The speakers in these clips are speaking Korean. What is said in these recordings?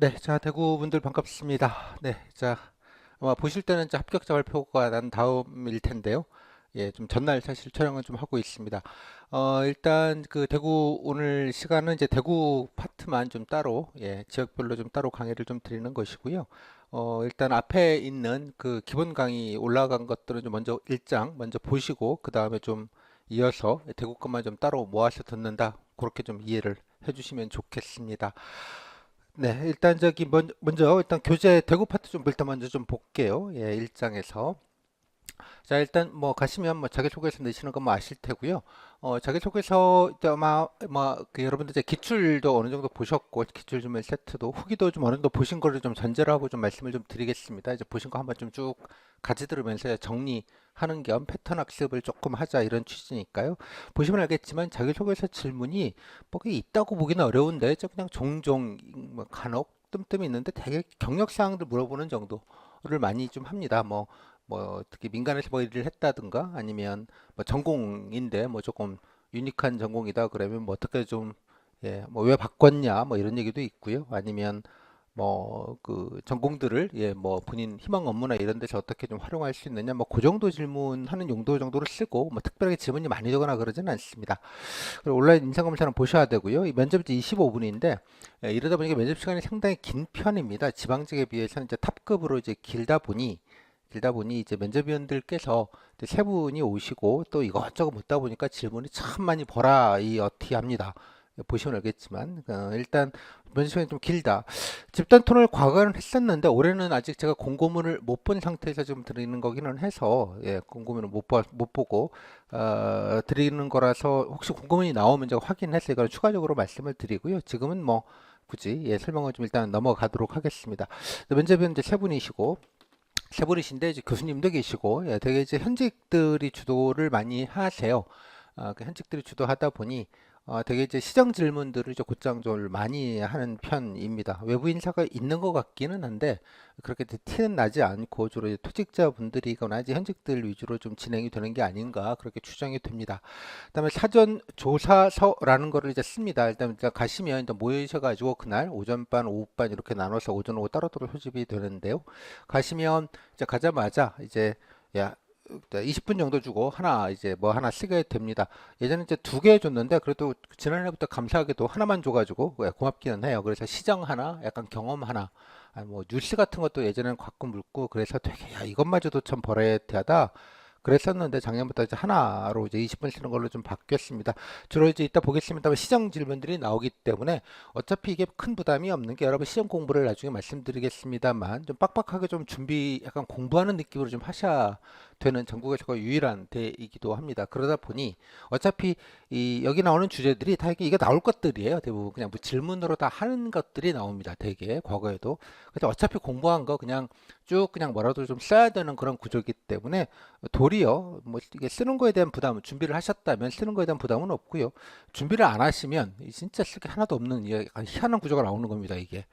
네, 자, 대구 분들 반갑습니다. 네, 자, 아마 보실 때는 이제 합격자 발표가 난 다음일 텐데요. 예, 좀 전날 사실 촬영을 좀 하고 있습니다. 일단 그 대구 오늘 시간은 이제 대구 파트만 좀 따로, 예, 지역별로 좀 따로 강의를 좀 드리는 것이고요. 일단 앞에 있는 그 기본 강의 올라간 것들은 좀 먼저 일장 먼저 보시고, 그 다음에 좀 이어서 대구 것만 좀 따로 모아서 듣는다. 그렇게 좀 이해를 해주시면 좋겠습니다. 네, 일단 저기 먼저 일단 교재 대구 파트 좀 일단 먼저 좀 볼게요. 예, 1장에서. 자, 일단 뭐 가시면 뭐 자기소개서 내시는 거 뭐 아실 테고요. 자기소개서 이제 아마 그 여러분들 이제 기출도 어느 정도 보셨고 기출 주문 세트도 후기도 좀 어느 정도 보신 거를 좀 전제로 하고 좀 말씀을 좀 드리겠습니다. 이제 보신 거 한번 좀 쭉 가지 들으면서 정리하는 겸 패턴 학습을 조금 하자 이런 취지니까요. 보시면 알겠지만 자기소개서 질문이 뭐 그게 있다고 보기는 어려운데 저 그냥 종종 뭐 간혹 뜸뜸이 있는데 되게 경력 사항들 물어보는 정도를 많이 좀 합니다. 뭐 특히 민간에서 뭐 일을 했다든가 아니면 뭐 전공인데 뭐 조금 유니크한 전공이다 그러면 뭐 어떻게 좀 예, 뭐 왜 바꿨냐 뭐 이런 얘기도 있고요. 아니면 뭐 그 전공들을 예, 뭐 본인 희망 업무나 이런 데서 어떻게 좀 활용할 수 있느냐 뭐 그 정도 질문하는 용도 정도로 쓰고 뭐 특별하게 질문이 많이 되거나 그러지는 않습니다. 그리고 온라인 인상검사는 보셔야 되고요. 이 면접이 25분인데 이러다 보니까 면접 시간이 상당히 긴 편입니다. 지방직에 비해서는 이제 탑급으로 이제 길다 보니 이제 면접위원들께서 이제 세 분이 오시고 또 이것저것 묻다 보니까 질문이 참 많이 버라이어티합니다. 보시면 알겠지만 일단 면접 시간이 좀 길다. 집단 토론을 과거에는 했었는데 올해는 아직 제가 공고문을 못 본 상태에서 좀 드리는 거기는 해서 예, 공고문을 못 보고 드리는 거라서 혹시 공고문이 나오면 제가 확인해서 이걸 추가적으로 말씀을 드리고요. 지금은 뭐 굳이 예, 설명을 좀 일단 넘어가도록 하겠습니다. 면접위원 이제 세 분이시고 세 분이신데 이제 교수님도 계시고 예, 되게 이제 현직들이 주도를 많이 하세요. 그 현직들이 주도하다 보니 되게 이제 시정 질문들을 이제 곧장 좀 많이 하는 편입니다. 외부 인사가 있는 것 같기는 한데 그렇게 티는 나지 않고 주로 이제 퇴직자분들이거나 이제 현직들 위주로 좀 진행이 되는 게 아닌가 그렇게 추정이 됩니다. 그다음에 사전 조사서라는 거를 이제 씁니다. 일단 이제 가시면 이제 모이셔가지고 그날 오전반, 오후반 이렇게 나눠서 오전, 오후 따로따로 소집이 되는데요. 가시면 이제 가자마자 이제 야 20분 정도 주고 하나 이제 뭐 하나 쓰게 됩니다. 예전에 이제 두 개 줬는데 그래도 지난해부터 감사하게도 하나만 줘가지고 예, 고맙기는 해요. 그래서 시정 하나, 약간 경험 하나, 아니 뭐 뉴스 같은 것도 예전에는 가끔 묻고 그래서 되게 야 이것마저도 참 버라이어티하다. 그랬었는데 작년부터 이제 하나로 이제 20분 쓰는 걸로 좀 바뀌었습니다. 주로 이제 이따 보겠습니다만 시정 질문들이 나오기 때문에 어차피 이게 큰 부담이 없는 게 여러분 시험 공부를 나중에 말씀드리겠습니다만 좀 빡빡하게 좀 준비 약간 공부하는 느낌으로 좀 하셔야 되는 전국에서 유일한 대이기도 합니다. 그러다 보니 어차피 이 여기 나오는 주제들이 다 이게 나올 것들이에요. 대부분 그냥 뭐 질문으로 다 하는 것들이 나옵니다. 되게 과거에도. 근데 어차피 공부한 거 그냥 쭉 그냥 뭐라도 좀 써야 되는 그런 구조이기 때문에 도리어 뭐 이게 쓰는 거에 대한 부담, 준비를 하셨다면 쓰는 거에 대한 부담은 없고요. 준비를 안 하시면 진짜 쓸 게 하나도 없는 약간 희한한 구조가 나오는 겁니다, 이게.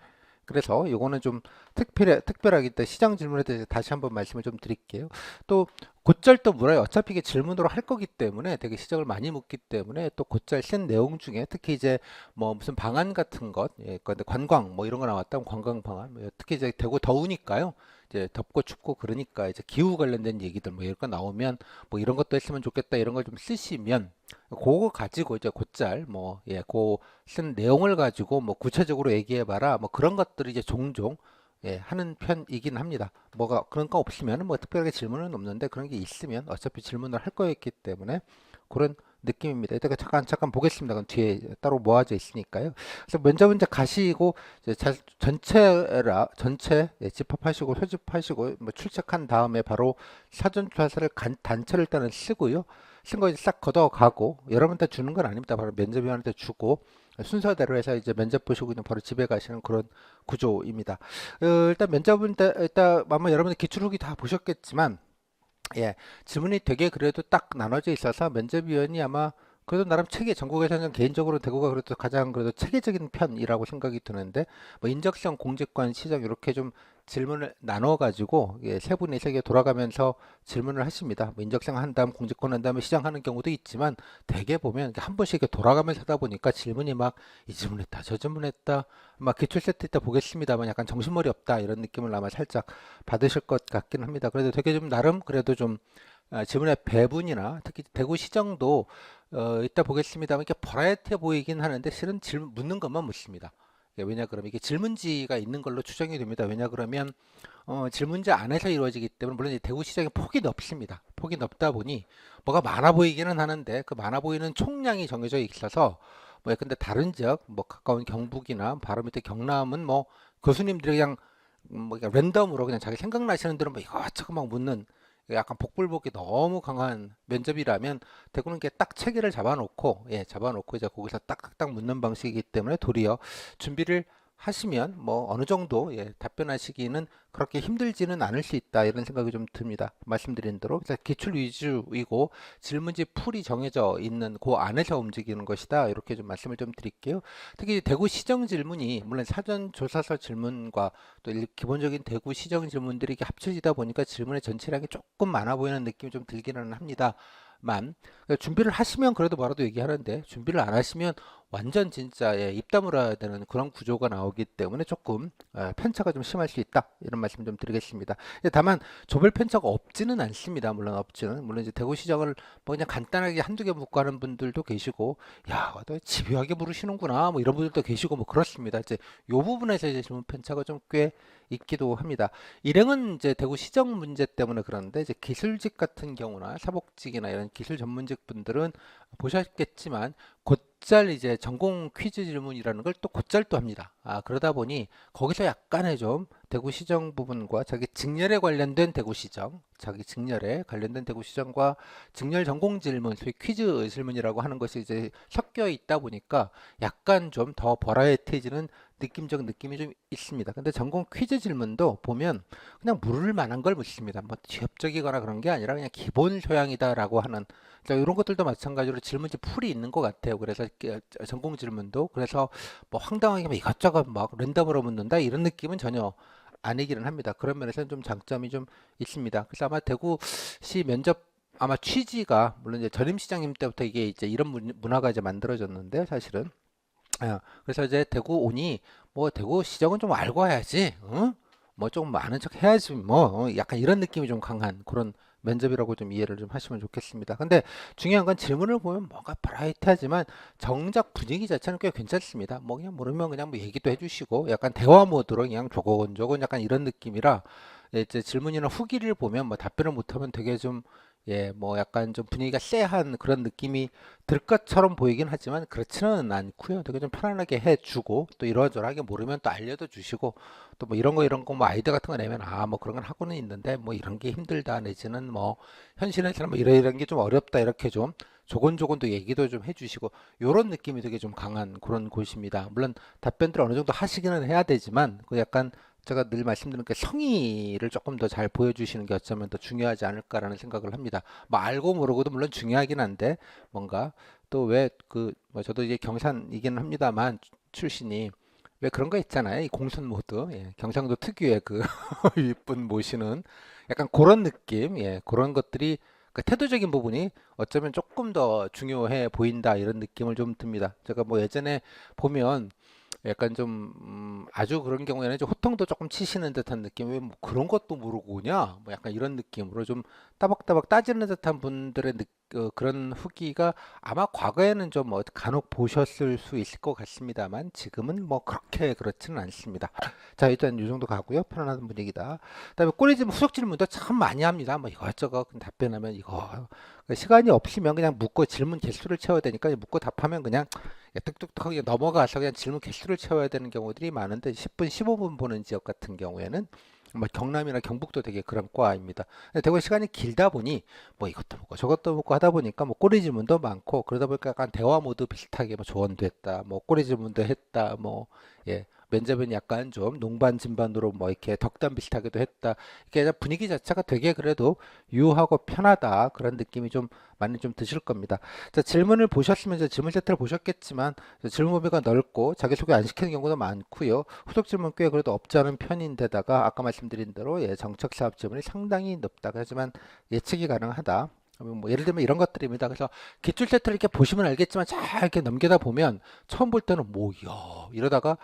그래서 이거는 좀 특별하기 때문에 시장 질문에 대해서 다시 한번 말씀을 좀 드릴게요. 또 곧잘 또 물어요. 어차피 이게 질문으로 할 거기 때문에 되게 시정을 많이 묻기 때문에 또 곧잘 쓴 내용 중에 특히 이제 뭐 무슨 방안 같은 것, 예, 근데 관광 뭐 이런 거 나왔다면 관광 방안, 뭐 특히 이제 대구 더우니까요. 이제 덥고 춥고 그러니까 이제 기후 관련된 얘기들 뭐 이런 거 나오면 뭐 이런 것도 했으면 좋겠다 이런 걸 좀 쓰시면 그거 가지고 이제 곧잘 뭐 예, 그 쓴 내용을 가지고 뭐 구체적으로 얘기해 봐라 뭐 그런 것들이 이제 종종 예, 하는 편이긴 합니다. 뭐가 그런 거 없으면 뭐 특별하게 질문은 없는데 그런 게 있으면 어차피 질문을 할 거였기 때문에 그런 느낌입니다. 이따가 잠깐 보겠습니다. 그럼 뒤에 따로 모아져 있으니까요. 그래서 면접은 이제 가시고 이제 전체 예, 집합하시고 소집하시고 뭐 출첵한 다음에 바로 사전 조사를 단체를 일단은 쓰고요. 쓴 거 이제 싹 걷어가고 여러분한테 주는 건 아닙니다. 바로 면접위원한테 주고 순서대로 해서 이제 면접 보시고 그냥 바로 집에 가시는 그런 구조입니다. 일단 면접은 일단 아마 여러분들 기출 후기 다 보셨겠지만 예, 질문이 되게 그래도 딱 나눠져 있어서 면접위원이 아마 그래도 나름 전국에서는 개인적으로 대구가 그래도 가장 그래도 체계적인 편이라고 생각이 드는데 뭐 인적성, 공직관, 시정 이렇게 좀 질문을 나눠 가지고 세 분이 세계 돌아가면서 질문을 하십니다. 뭐 인적성 한 다음 공직권 한 다음에 시장하는 경우도 있지만 대개 보면 한 번씩 이렇게 돌아가면서 하다 보니까 질문이 막 이 질문했다 저 질문했다 막 기출 세트 때 보겠습니다만 약간 정신머리 없다 이런 느낌을 아마 살짝 받으실 것 같긴 합니다. 그래도 되게 좀 나름 그래도 좀 질문의 배분이나 특히 대구시정도 이따 보겠습니다만 이렇게 버라이어티해 보이긴 하는데 실은 질문 묻는 것만 묻습니다. 왜냐 그러면 이게 질문지가 있는 걸로 추정이 됩니다. 왜냐 그러면 질문지 안에서 이루어지기 때문에 물론 이제 대구시장의 폭이 넓습니다. 폭이 넓다 보니 뭐가 많아 보이기는 하는데 그 많아 보이는 총량이 정해져 있어서 뭐 근데 다른 지역 뭐 가까운 경북이나 바로 밑에 경남은 뭐 교수님들이 그냥 뭐 그냥 랜덤으로 그냥 자기 생각나시는 대로 뭐 이것저것 막 묻는 약간 복불복이 너무 강한 면접이라면 대구는 이렇게 딱 체계를 잡아놓고 잡아놓고 이제 거기서 딱딱딱 묻는 방식이기 때문에 도리어 준비를 하시면 뭐 어느 정도 답변하시기는 그렇게 힘들지는 않을 수 있다 이런 생각이 좀 듭니다. 말씀드린 대로 그래서 기출 위주이고 질문지 풀이 정해져 있는 그 안에서 움직이는 것이다 이렇게 좀 말씀을 좀 드릴게요. 특히 대구 시정 질문이 물론 사전 조사서 질문과 또 기본적인 대구 시정 질문들이 이렇게 합쳐지다 보니까 질문의 전체량이 조금 많아 보이는 느낌이 좀 들기는 합니다. 그러니까 준비를 하시면 그래도 뭐라도 얘기하는데 준비를 안 하시면 완전 진짜 입 다물어야 되는 그런 구조가 나오기 때문에 조금 편차가 좀 심할 수 있다 이런 말씀 좀 드리겠습니다. 다만 조별 편차가 없지는 않습니다. 물론 없지는 물론 이제 대구시장을 뭐 그냥 간단하게 한두 개 묻고 하는 분들도 계시고 너 집요하게 물으시는구나 뭐 이런 분들도 계시고 뭐 그렇습니다. 이제 요 부분에서 이제 질문 편차가 좀 꽤 있기도 합니다. 일행은 이제 대구시정 문제 때문에 그런데 이제 기술직 같은 경우나 사복직이나 이런 기술 전문직 분들은 보셨겠지만 곧잘 이제 전공 퀴즈 질문이라는 걸 또 곧잘 또 합니다. 그러다 보니 거기서 약간의 좀 대구시정 부분과 자기 직렬에 관련된 대구시정, 자기 직렬에 관련된 대구시정과 직렬 전공 질문, 소위 퀴즈 질문이라고 하는 것이 이제 섞여 있다 보니까 약간 좀 더 버라이어티해지는 느낌적 느낌이 좀 있습니다. 근데 전공 퀴즈 질문도 보면 그냥 물을 만한 걸 묻습니다. 뭐 취업적이거나 그런 게 아니라 그냥 기본 소양이다라고 하는 이런 것들도 마찬가지로 질문지 풀이 있는 것 같아요. 그래서 전공 질문도 그래서 뭐 황당하게 막 이것저것 막 랜덤으로 묻는다 이런 느낌은 전혀 아니기는 합니다. 그런 면에서는 좀 장점이 좀 있습니다. 그래서 아마 대구시 면접 아마 취지가 물론 이제 전임 시장님 때부터 이게 이제 이런 문화가 이제 만들어졌는데 사실은 그래서 이제 대구 오니 뭐 대구 시정은 좀 알고 와야지, 응? 뭐 좀 아는 척 해야지, 뭐 약간 이런 느낌이 좀 강한 그런 면접이라고 좀 이해를 좀 하시면 좋겠습니다. 근데 중요한 건 질문을 보면 뭔가 버라이티하지만 정작 분위기 자체는 꽤 괜찮습니다. 뭐 그냥 모르면 그냥 뭐 얘기도 해주시고 약간 대화 모드로 그냥 조곤조곤 약간 이런 느낌이라 이제 질문이나 후기를 보면 뭐 답변을 못하면 되게 좀 뭐 약간 좀 분위기가 쎄한 그런 느낌이 들 것처럼 보이긴 하지만 그렇지는 않고요. 되게 좀 편안하게 해주고 또 이러저러하게 모르면 또 알려도 주시고 또 뭐 이런 거 뭐 아이디어 같은 거 내면 뭐 그런 건 하고는 있는데 뭐 이런 게 힘들다 내지는 뭐 현실에서는 뭐 이런 게 좀 어렵다 이렇게 좀 조곤조곤 또 얘기도 좀 해주시고 요런 느낌이 되게 좀 강한 그런 곳입니다. 물론 답변들 어느 정도 하시기는 해야 되지만 그 약간 제가 늘 말씀드린 그 성의를 조금 더 잘 보여주시는 게 어쩌면 더 중요하지 않을까라는 생각을 합니다. 뭐 알고 모르고도 물론 중요하긴 한데 뭔가 또 왜 뭐 저도 이제 경산이기는 합니다만 출신이 왜 그런 거 있잖아요. 이 공손 모드, 경상도 특유의 그 윗분 모시는 약간 그런 느낌, 그런 것들이 그 태도적인 부분이 어쩌면 조금 더 중요해 보인다 이런 느낌을 좀 듭니다. 제가 뭐 예전에 보면 약간 좀 아주 그런 경우에는 좀 호통도 조금 치시는 듯한 느낌 왜 뭐 그런 것도 모르고 오냐 뭐 약간 이런 느낌으로 좀 따박따박 따지는 듯한 분들의 그런 후기가 아마 과거에는 좀 간혹 보셨을 수 있을 것 같습니다만 지금은 뭐 그렇게 그렇지는 않습니다. 자 일단 이 정도 가고요. 편안한 분위기다. 그다음에 꼬리집 후속 질문도 참 많이 합니다. 뭐 이것저것 답변하면 이거 시간이 없으면 그냥 묻고 질문 개수를 채워야 되니까 묻고 답하면 그냥 뚝뚝뚝하게 넘어가서 그냥 질문 개수를 채워야 되는 경우들이 많은데 10분, 15분 보는 지역 같은 경우에는 뭐 경남이나 경북도 되게 그런 과입니다. 근데 대구 시간이 길다 보니 뭐 이것도 묻고 저것도 묻고 하다 보니까 뭐 꼬리 질문도 많고 그러다 보니까 약간 대화 모드 비슷하게 뭐 조언도 했다, 뭐 꼬리 질문도 했다, 뭐 면접은 약간 좀 농반 진반으로 뭐 이렇게 덕담 비슷하게도 했다. 이게 분위기 자체가 되게 그래도 유하고 편하다 그런 느낌이 좀 많이 좀 드실 겁니다. 자, 질문을 보셨으면 이제 질문 세트를 보셨겠지만 질문 범위가 넓고 자기소개 안 시키는 경우도 많고요. 후속 질문 꽤 그래도 없지 않은 편인데다가 아까 말씀드린 대로 정책 사업 질문이 상당히 높다. 하지만 예측이 가능하다. 뭐 예를 들면 이런 것들입니다. 그래서 기출 세트를 이렇게 보시면 알겠지만 잘 이렇게 넘기다 보면 처음 볼 때는 뭐야 이러다가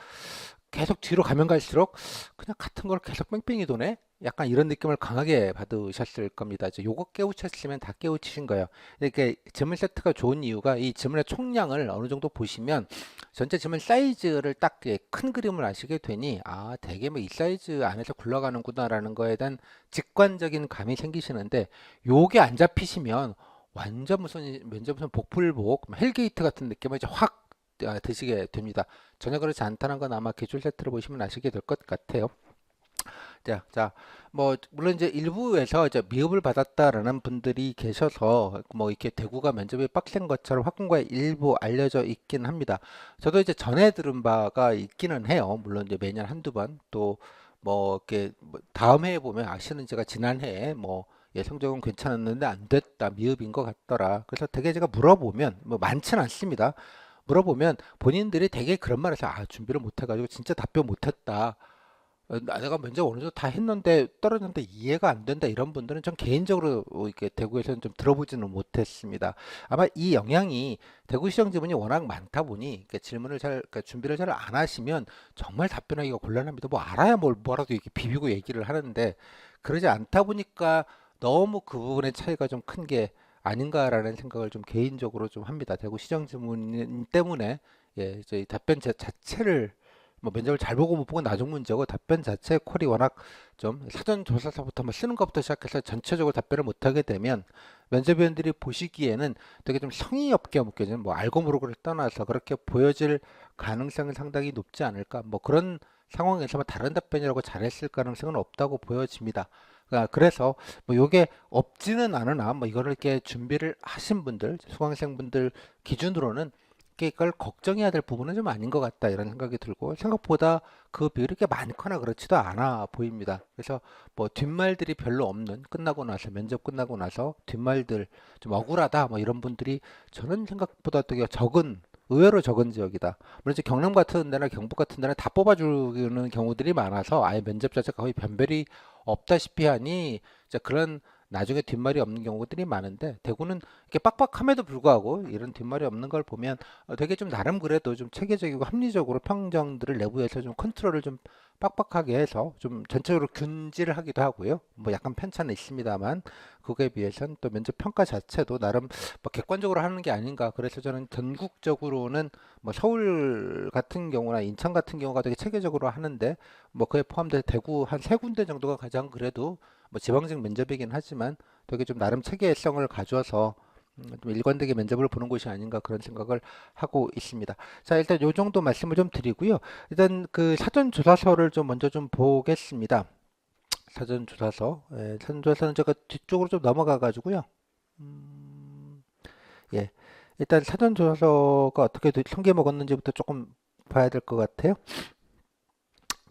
계속 뒤로 가면 갈수록 그냥 같은 걸 계속 뺑뺑이 도네? 약간 이런 느낌을 강하게 받으셨을 겁니다. 이제 요거 깨우쳤으면 다 깨우치신 거예요. 이렇게 질문 세트가 좋은 이유가 이 질문의 총량을 어느 정도 보시면 전체 질문 사이즈를 딱 큰 그림을 아시게 되니 아, 대개 뭐 이 사이즈 안에서 굴러가는구나라는 거에 대한 직관적인 감이 생기시는데 요게 안 잡히시면 완전 무슨 복불복 헬게이트 같은 느낌을 이제 확 드시게 됩니다. 전혀 그렇지 않다는 건 아마 기출 세트를 보시면 아시게 될 것 같아요. 자, 뭐 물론 이제 일부에서 이제 미흡을 받았다라는 분들이 계셔서 뭐 이렇게 대구가 면접이 빡센 것처럼 학군과에 일부 알려져 있긴 합니다. 저도 이제 전에 들은 바가 있기는 해요. 물론 이제 매년 한두 번 또 뭐 이렇게 뭐 다음 해에 보면 아시는 제가 지난해에 뭐 성적은 괜찮았는데 안 됐다 미흡인 것 같더라. 그래서 되게 제가 물어보면 뭐 많지는 않습니다. 물어보면 본인들이 되게 그런 말을 해서 아 준비를 못해가지고 진짜 답변 못했다. 내가 면접 어느 정도 다 했는데 떨어졌는데 이해가 안 된다 이런 분들은 전 개인적으로 이렇게 대구에서는 좀 들어보지는 못했습니다. 아마 이 영향이 대구 시정 지문이 워낙 많다 보니 이렇게 질문을 그러니까 준비를 잘 안 하시면 정말 답변하기가 곤란합니다. 뭐 알아야 뭐라도 이렇게 비비고 얘기를 하는데 그러지 않다 보니까 너무 그 부분의 차이가 좀 큰 게 아닌가라는 생각을 좀 개인적으로 좀 합니다. 대구 시정 지문 때문에 저희 답변 자체를 뭐 면접을 잘 보고 못 보고 나중 문제고 답변 자체 콜이 워낙 좀 사전 조사서부터 뭐 쓰는 것부터 시작해서 전체적으로 답변을 못하게 되면 면접위원들이 보시기에는 되게 좀 성의 없게 느껴지는 뭐 알고 모르고를 떠나서 그렇게 보여질 가능성은 상당히 높지 않을까 뭐 그런 상황에서 뭐 다른 답변이라고 잘했을 가능성은 없다고 보여집니다. 그래서 뭐 요게 없지는 않으나 뭐 이거를 이렇게 준비를 하신 분들 수강생분들 기준으로는 이걸 걱정해야 될 부분은 좀 아닌 것 같다 이런 생각이 들고 생각보다 그 비율이 그렇게 많거나 그렇지도 않아 보입니다. 그래서 뭐 뒷말들이 별로 없는 끝나고 나서 면접 끝나고 나서 뒷말들 좀 억울하다 뭐 이런 분들이 저는 생각보다 되게 적은 의외로 적은 지역이다. 물론 이제 경남 같은 데나 경북 같은 데는 다 뽑아주는 경우들이 많아서 아예 면접 자체가 거의 변별이 없다시피 하니 이제 그런 나중에 뒷말이 없는 경우들이 많은데 대구는 이렇게 빡빡함에도 불구하고 이런 뒷말이 없는 걸 보면 되게 좀 나름 그래도 좀 체계적이고 합리적으로 평정들을 내부에서 좀 컨트롤을 좀 빡빡하게 해서 좀 전체적으로 균질을 하기도 하고요. 뭐 약간 편차는 있습니다만 그거에 비해서는 또 면접 평가 자체도 나름 뭐 객관적으로 하는 게 아닌가. 그래서 저는 전국적으로는 뭐 서울 같은 경우나 인천 같은 경우가 되게 체계적으로 하는데 뭐 그에 포함돼서 대구 한 세 군데 정도가 가장 그래도 뭐 지방직 면접이긴 하지만 되게 좀 나름 체계성을 가져서 좀 일관되게 면접을 보는 곳이 아닌가 그런 생각을 하고 있습니다. 자, 일단 요 정도 말씀을 좀 드리고요. 일단 그 사전 조사서를 좀 먼저 좀 보겠습니다. 사전 조사서. 사전 조사서는 제가 뒤쪽으로 좀 넘어가 가지고요. 예. 일단 사전 조사서가 어떻게 성게 먹었는지부터 조금 봐야 될 것 같아요.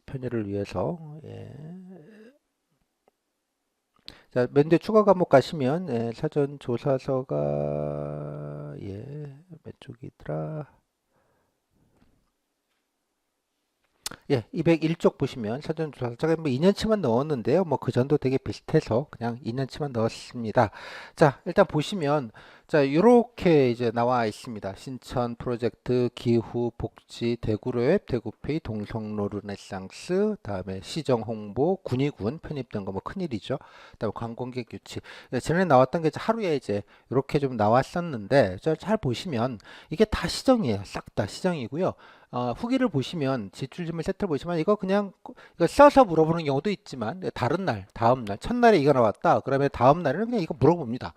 편의를 위해서. 예. 자, 맨 뒤에 추가 과목 가시면 사전 조사서가 몇 쪽이더라? 201쪽 보시면 사전 조사서 제가 뭐 2년치만 넣었는데요. 뭐 그 전도 되게 비슷해서 그냥 2년치만 넣었습니다. 자, 일단 보시면 자, 요렇게 이제 나와 있습니다. 신천 프로젝트, 기후, 복지, 대구로앱, 대구페이, 동성로 르네상스, 다음에 시정 홍보, 군의군 편입된 거 뭐 큰일이죠. 그다음에 관광객 유치. 전에 나왔던 게 이제 하루에 이제 이렇게 좀 나왔었는데 잘 보시면 이게 다 시정이에요. 싹 다 시정이고요. 후기를 보시면 지출질문 세트를 보시면 이거 그냥 이거 써서 물어보는 경우도 있지만 다른 날, 다음 날, 첫날에 이거 나왔다. 그러면 다음 날에는 그냥 이거 물어봅니다.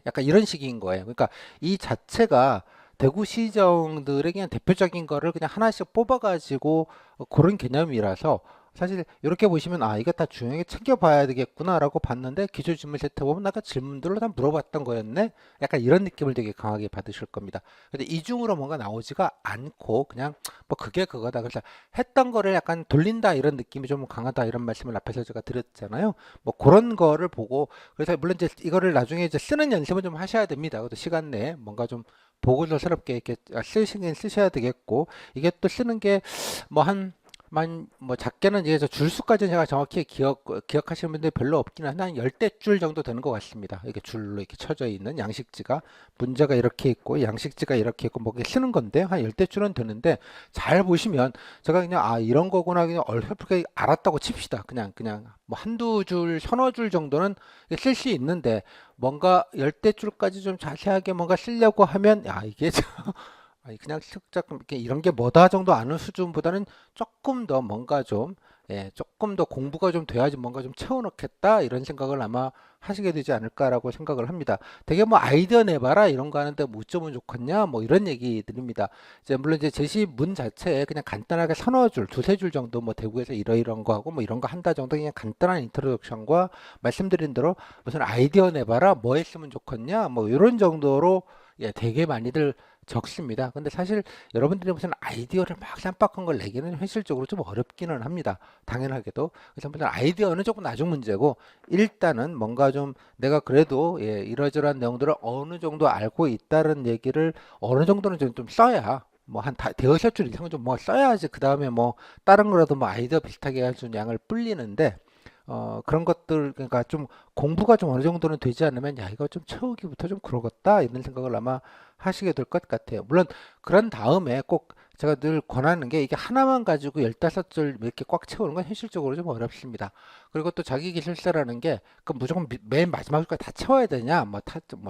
약간 이런 식인 거예요. 그러니까 이 자체가 대구시정들의 그냥 대표적인 거를 그냥 하나씩 뽑아가지고 그런 개념이라서 사실 이렇게 보시면 아 이거 다 중요하게 챙겨봐야 되겠구나라고 봤는데 기출 질문 세트 보면 아까 질문들로 다 물어봤던 거였네. 약간 이런 느낌을 되게 강하게 받으실 겁니다. 근데 이중으로 뭔가 나오지가 않고 그냥 뭐 그게 그거다. 그래서 했던 거를 약간 돌린다 이런 느낌이 좀 강하다 이런 말씀을 앞에서 제가 드렸잖아요. 뭐 그런 거를 보고 그래서 물론 이제 이거를 나중에 이제 쓰는 연습은 좀 하셔야 됩니다. 그것도 시간 내에 뭔가 좀 보고서스럽게 이렇게 쓰시긴 쓰셔야 되겠고 이게 또 쓰는 게 뭐 한 뭐 작게는 이제 저 줄수까지는 제가 정확히 기억하시는 분들이 별로 없긴 한데 한 열대 줄 정도 되는 것 같습니다. 이렇게 줄로 이렇게 쳐져 있는 양식지가 문제가 이렇게 있고 양식지가 이렇게 있고 뭐 이렇게 쓰는 건데 한 열대 줄은 되는데 잘 보시면 제가 그냥 아 이런 거구나 그냥 얼핏하게 알았다고 칩시다. 그냥 뭐 한두 줄, 서너 줄 정도는 쓸 수 있는데 뭔가 열대 줄까지 좀 자세하게 뭔가 쓰려고 하면 야 이게 아니 그냥 슬쩍 이렇게 이런 게 뭐다 정도 아는 수준보다는 조금 더 뭔가 좀 조금 더 공부가 좀 돼야지 뭔가 좀 채워넣겠다 이런 생각을 아마 하시게 되지 않을까라고 생각을 합니다. 되게 뭐 아이디어 내봐라 이런 거 하는데 뭐 어쩌면 좋겠냐 뭐 이런 얘기 드립니다. 이제 물론 이제 제시문 자체에 그냥 간단하게 서너 줄, 두세 줄 정도 뭐 대구에서 이런 거 하고 뭐 이런 거 한다 정도 그냥 간단한 인트로덕션과 말씀드린 대로 무슨 아이디어 내봐라 뭐 했으면 좋겠냐 뭐 이런 정도로 되게 많이들 적습니다. 근데 사실 여러분들이 무슨 아이디어를 막 쌈박한 걸 내기는 현실적으로 좀 어렵기는 합니다. 당연하게도. 그래서 무슨 아이디어는 조금 나중 문제고 일단은 뭔가 좀 내가 그래도 이러저러한 내용들을 어느 정도 알고 있다는 얘기를 어느 정도는 좀 써야 뭐 한 대여섯 줄 이상은 좀 뭐 써야지 그 다음에 뭐 다른 거라도 뭐 아이디어 비슷하게 해준 양을 불리는데 그런 것들 그러니까 좀 공부가 좀 어느 정도는 되지 않으면 야 이거 좀 채우기부터 좀 그러겠다 이런 생각을 아마 하시게 될 것 같아요. 물론 그런 다음에 꼭 제가 늘 권하는 게 이게 하나만 가지고 15줄 이렇게 꽉 채우는 건 현실적으로 좀 어렵습니다. 그리고 또 자기 기술서라는 게 그 무조건 맨 마지막까지 다 채워야 되냐 뭐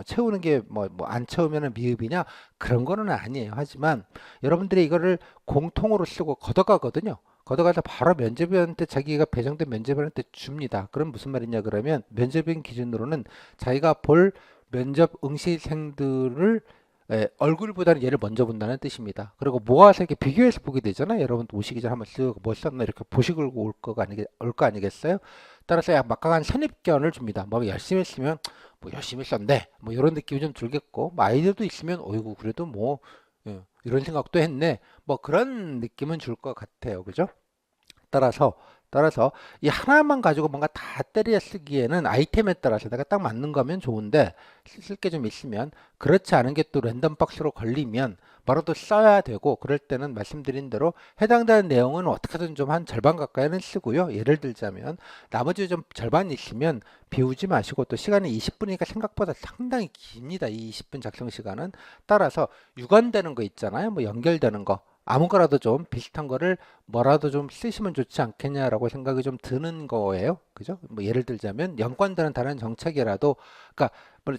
채우는 게 뭐 안 채우면은 미흡이냐 그런 거는 아니에요. 하지만 여러분들이 이거를 공통으로 쓰고 걷어가거든요. 걷어가서 바로 면접위원한테 자기가 배정된 면접위원한테 줍니다. 그럼 무슨 말이냐 그러면 면접위원 기준으로는 자기가 볼 면접 응시생들을 얼굴보다는 얘를 먼저 본다는 뜻입니다. 그리고 모아서 이렇게 비교해서 보게 되잖아요. 여러분 오시기 전에 한번 쓱 뭐 썼나 이렇게 보시고 올 거 아니겠어요? 따라서 막강한 선입견을 줍니다. 뭐 열심히 했으면 뭐 열심히 썼네. 뭐 이런 느낌이 좀 들겠고 뭐 아이디어도 있으면 어이구 그래도 뭐 이런 생각도 했네. 뭐 그런 느낌은 줄 것 같아요. 그죠? 따라서 이 하나만 가지고 뭔가 다 때려 쓰기에는 아이템에 따라서 내가 딱 맞는 거면 좋은데 쓸 게 좀 있으면 그렇지 않은 게 또 랜덤 박스로 걸리면 바로 또 써야 되고 그럴 때는 말씀드린 대로 해당되는 내용은 어떻게든 좀 한 절반 가까이는 쓰고요. 예를 들자면 나머지 좀 절반 있으면 비우지 마시고 또 시간이 20분이니까 생각보다 상당히 깁니다. 이 20분 작성 시간은 따라서 유관되는 거 있잖아요. 뭐 연결되는 거 아무거라도 좀 비슷한 거를 뭐라도 좀 쓰시면 좋지 않겠냐라고 생각이 좀 드는 거예요. 그죠? 뭐 예를 들자면 연관되는 다른 정책이라도 그러니까 뭐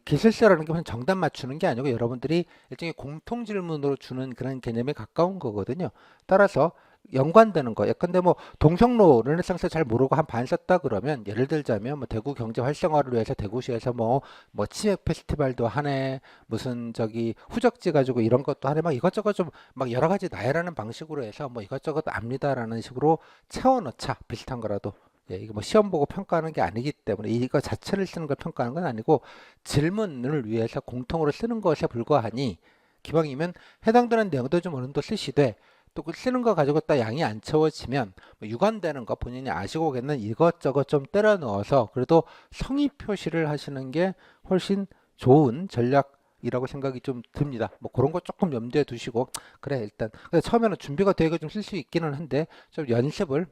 기술서라는 게 무슨 정답 맞추는 게 아니고 여러분들이 일종의 공통 질문으로 주는 그런 개념에 가까운 거거든요. 따라서 연관되는 거. 예컨대 뭐 동성로 르네상스 잘 모르고 한 반 썼다 그러면 예를 들자면 뭐 대구 경제 활성화를 위해서 대구시에서 뭐 치맥 페스티벌도 하네. 무슨 저기 후적지 가지고 이런 것도 하네. 막 이것저것 좀 막 여러 가지 나열하는 방식으로 해서 뭐 이것저것 압니다라는 식으로 채워넣자. 비슷한 거라도. 이게 뭐 시험 보고 평가하는 게 아니기 때문에 이거 자체를 쓰는 걸 평가하는 건 아니고 질문을 위해서 공통으로 쓰는 것에 불과하니 기왕이면 해당되는 내용도 좀 어느 정도 쓰시되 또 그 쓰는 거 가지고 딱 양이 안 채워지면 뭐 유관되는 거 본인이 아시고겠는 이것저것 좀 때려 넣어서 그래도 성의 표시를 하시는 게 훨씬 좋은 전략이라고 생각이 좀 듭니다. 뭐 그런 거 조금 염두에 두시고 그래 일단 근데 처음에는 준비가 되게 좀 쓸 수 있기는 한데 좀 연습을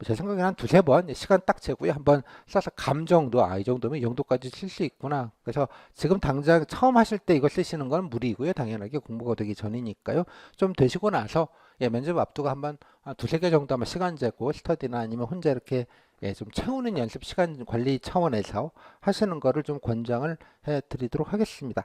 제 생각에는 한 두세 번 시간 딱 재고요. 한번 써서 감정도 이 정도면 이 정도까지 쓸 수 있구나. 그래서 지금 당장 처음 하실 때 이거 쓰시는 건 무리이고요. 당연하게 공부가 되기 전이니까요. 좀 되시고 나서 면접 앞두고 한번 한 두세 개 정도 한번 시간 재고 스터디나 아니면 혼자 이렇게 좀 채우는 연습 시간 관리 차원에서 하시는 거를 좀 권장을 해 드리도록 하겠습니다.